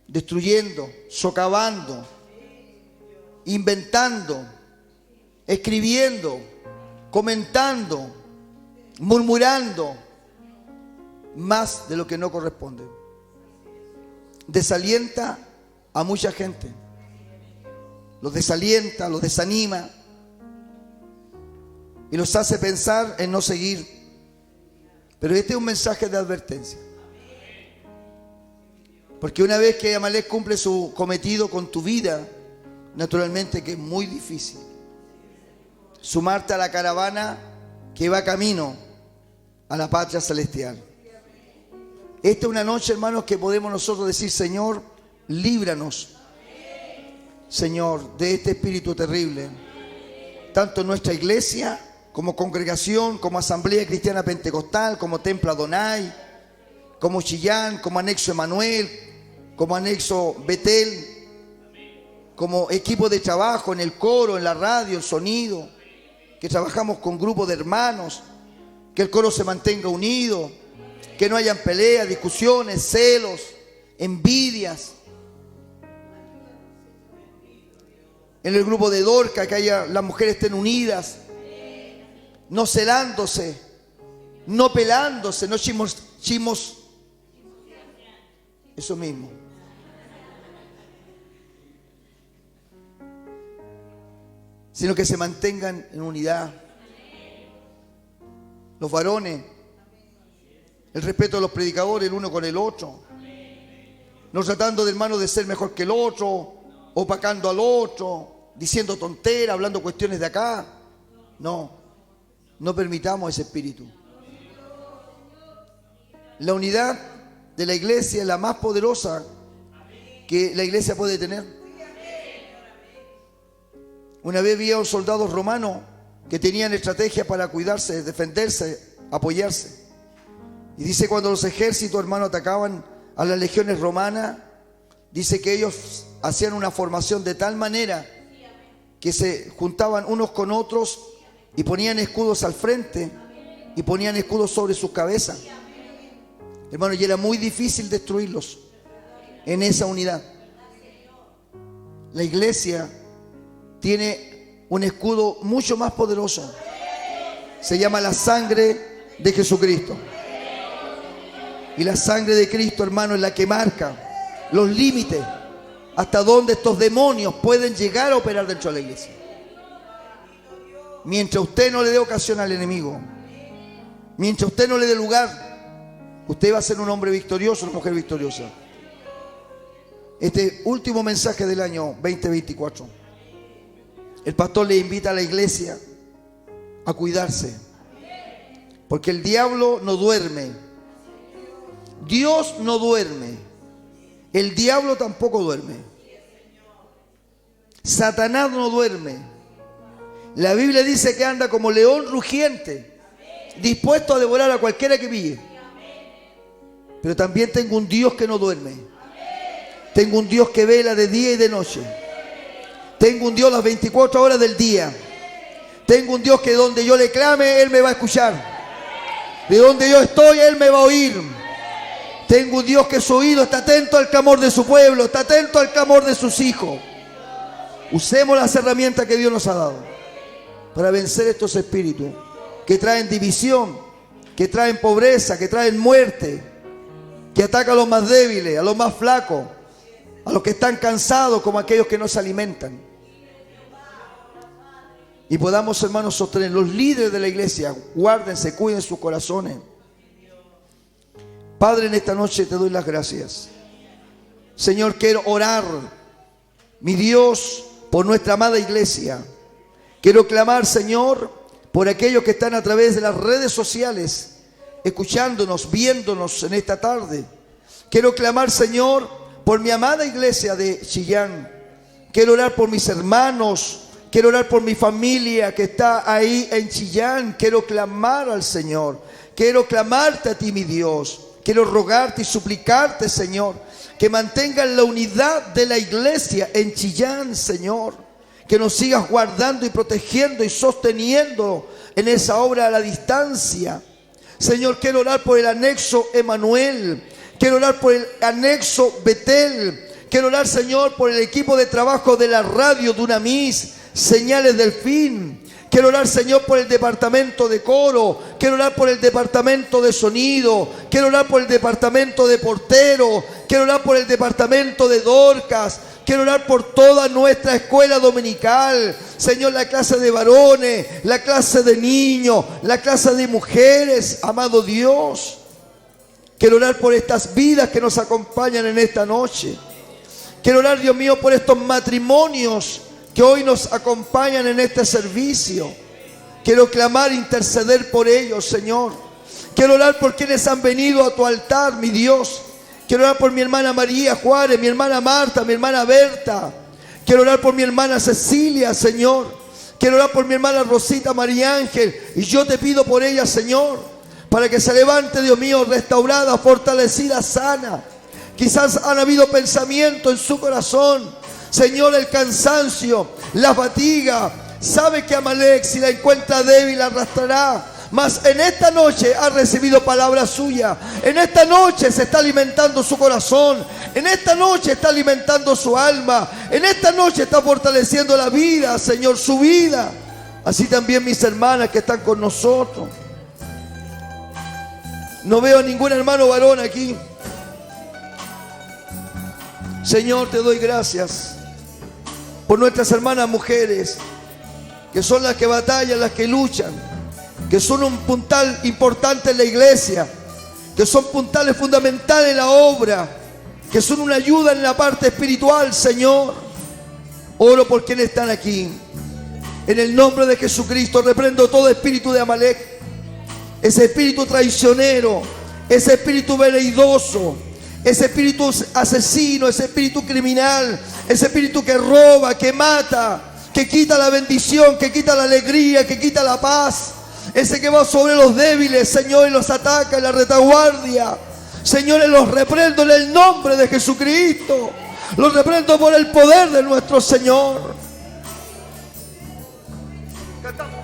destruyendo, socavando, inventando, escribiendo, comentando, murmurando, más de lo que no corresponde, desalienta a mucha gente. Los desalienta, los desanima y los hace pensar en no seguir. Pero este es un mensaje de advertencia, porque una vez que Amalek cumple su cometido con tu vida, naturalmente que es muy difícil sumarte a la caravana que va camino a la patria celestial. Esta es una noche, hermanos, que podemos nosotros decir: Señor, líbranos, Señor, de este espíritu terrible, tanto en nuestra iglesia, como congregación, como asamblea cristiana pentecostal, como templo Adonai, como Chillán, como anexo Emanuel, como anexo Betel, como equipo de trabajo en el coro, en la radio, el sonido, que trabajamos con grupos de hermanos, que el coro se mantenga unido, que no hayan peleas, discusiones, celos, envidias. En el grupo de Dorca, que las mujeres estén unidas, no celándose, no pelándose, no chimos, eso mismo. Sino que se mantengan en unidad. Los varones, el respeto de los predicadores el uno con el otro, no tratando de hermano de ser mejor que el otro, opacando al otro, diciendo tonteras, hablando cuestiones de acá. No permitamos ese espíritu. La unidad de la iglesia es la más poderosa que la iglesia puede tener. Una vez vi a un soldado romano que tenían estrategia para cuidarse, defenderse, apoyarse. Y dice, cuando los ejércitos, hermanos, atacaban a las legiones romanas, dice que ellos hacían una formación de tal manera que se juntaban unos con otros y ponían escudos al frente y ponían escudos sobre sus cabezas. Hermano, y era muy difícil destruirlos en esa unidad. La iglesia tiene un escudo mucho más poderoso. Se llama la sangre de Jesucristo. Y la sangre de Cristo, hermano, es la que marca los límites hasta donde estos demonios pueden llegar a operar dentro de la iglesia. Mientras usted no le dé ocasión al enemigo, mientras usted no le dé lugar, usted va a ser un hombre victorioso, una mujer victoriosa. Este último mensaje del año 2024, el pastor le invita a la iglesia a cuidarse, porque el diablo no duerme. Dios no duerme, el diablo tampoco duerme, Satanás no duerme. La Biblia dice que anda como león rugiente, dispuesto a devorar a cualquiera que pille. Pero también tengo un Dios que no duerme. Tengo un Dios que vela de día y de noche. Tengo un Dios las 24 horas del día. Tengo un Dios que donde yo le clame, Él me va a escuchar. De donde yo estoy, Él me va a oír. Tengo un Dios que su oído está atento al clamor de su pueblo, está atento al clamor de sus hijos. Usemos las herramientas que Dios nos ha dado para vencer estos espíritus que traen división, que traen pobreza, que traen muerte, que atacan a los más débiles, a los más flacos, a los que están cansados, como aquellos que no se alimentan. Y podamos, hermanos, sostener. Los líderes de la iglesia, guárdense, cuiden sus corazones. Padre, en esta noche te doy las gracias. Señor, quiero orar, mi Dios, por nuestra amada iglesia. Quiero clamar, Señor, por aquellos que están a través de las redes sociales, escuchándonos, viéndonos en esta tarde. Quiero clamar, Señor, por mi amada iglesia de Chillán. Quiero orar por mis hermanos. Quiero orar por mi familia que está ahí en Chillán. Quiero clamar al Señor. Quiero clamarte a ti, mi Dios. quiero rogarte y suplicarte, Señor, que mantengan la unidad de la iglesia en Chillán, Señor. Que nos sigas guardando y protegiendo y sosteniendo en esa obra a la distancia. Señor, quiero orar por el anexo Emanuel. Quiero orar por el anexo Betel. Quiero orar, Señor, por el equipo de trabajo de la radio Dunamis, Señales del Fin. Quiero orar, Señor, por el departamento de coro. Quiero orar por el departamento de sonido. Quiero orar por el departamento de portero. Quiero orar por el departamento de Dorcas. Quiero orar por toda nuestra escuela dominical. Señor, la clase de varones, la clase de niños, la clase de mujeres, amado Dios. Quiero orar por estas vidas que nos acompañan en esta noche. Quiero orar, Dios mío, por estos matrimonios que hoy nos acompañan en este servicio. Quiero clamar, interceder por ellos, Señor. Quiero orar por quienes han venido a tu altar, mi Dios. Quiero orar por mi hermana María Juárez, mi hermana Marta, mi hermana Berta. Quiero orar por mi hermana Cecilia, Señor. Quiero orar por mi hermana Rosita María Ángel. Y yo te pido por ella, Señor, para que se levante, Dios mío, restaurada, fortalecida, sana. Quizás han habido pensamientos en su corazón. Señor, el cansancio, la fatiga. Sabe que Amalek, si la encuentra débil, la arrastrará. Mas en esta noche ha recibido palabra suya. En esta noche se está alimentando su corazón. En esta noche está alimentando su alma. En esta noche está fortaleciendo la vida, Señor, su vida. Así también mis hermanas que están con nosotros. No veo a ningún hermano varón aquí. Señor, te doy gracias por nuestras hermanas mujeres, que son las que batallan, las que luchan, que son un puntal importante en la iglesia, que son puntales fundamentales en la obra, que son una ayuda en la parte espiritual, Señor. Oro por quienes están aquí. En el nombre de Jesucristo reprendo todo espíritu de Amalek, ese espíritu traicionero, ese espíritu veleidoso, ese espíritu asesino, ese espíritu criminal, ese espíritu que roba, que mata, que quita la bendición, que quita la alegría, que quita la paz. Ese que va sobre los débiles, Señor, y los ataca en la retaguardia. Señor, los reprendo en el nombre de Jesucristo. Los reprendo por el poder de nuestro Señor. Cantamos.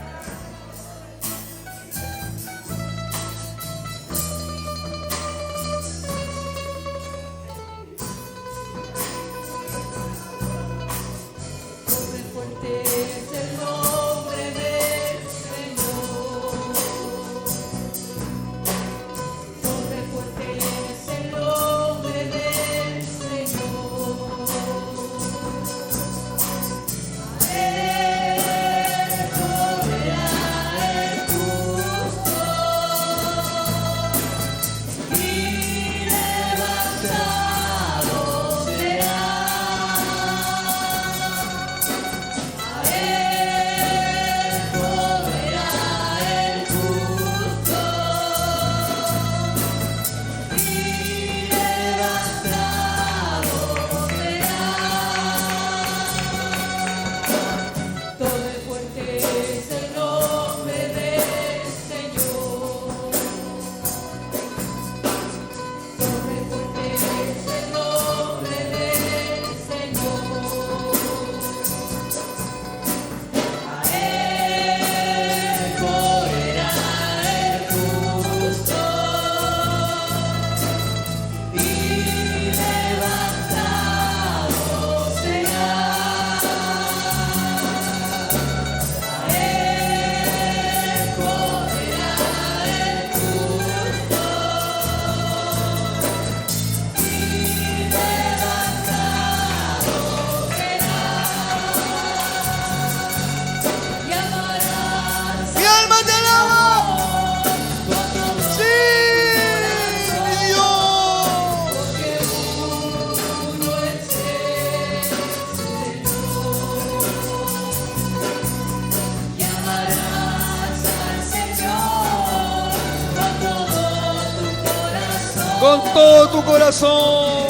Con todo tu corazón.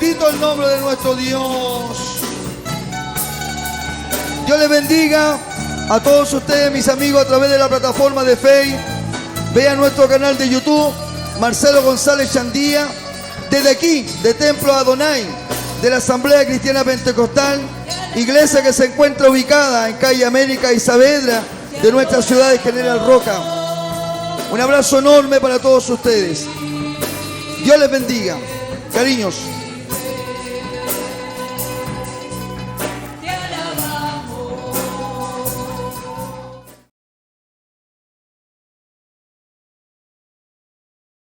Bendito el nombre de nuestro Dios. Dios les bendiga a todos ustedes, mis amigos, a través de la plataforma de Facebook. Vean nuestro canal de YouTube, Marcelo González Chandía, desde aquí, de Templo Adonai, de la Asamblea Cristiana Pentecostal, iglesia que se encuentra ubicada en calle América y Saavedra de nuestra ciudad de General Roca. Un abrazo enorme para todos ustedes. Dios les bendiga. Cariños.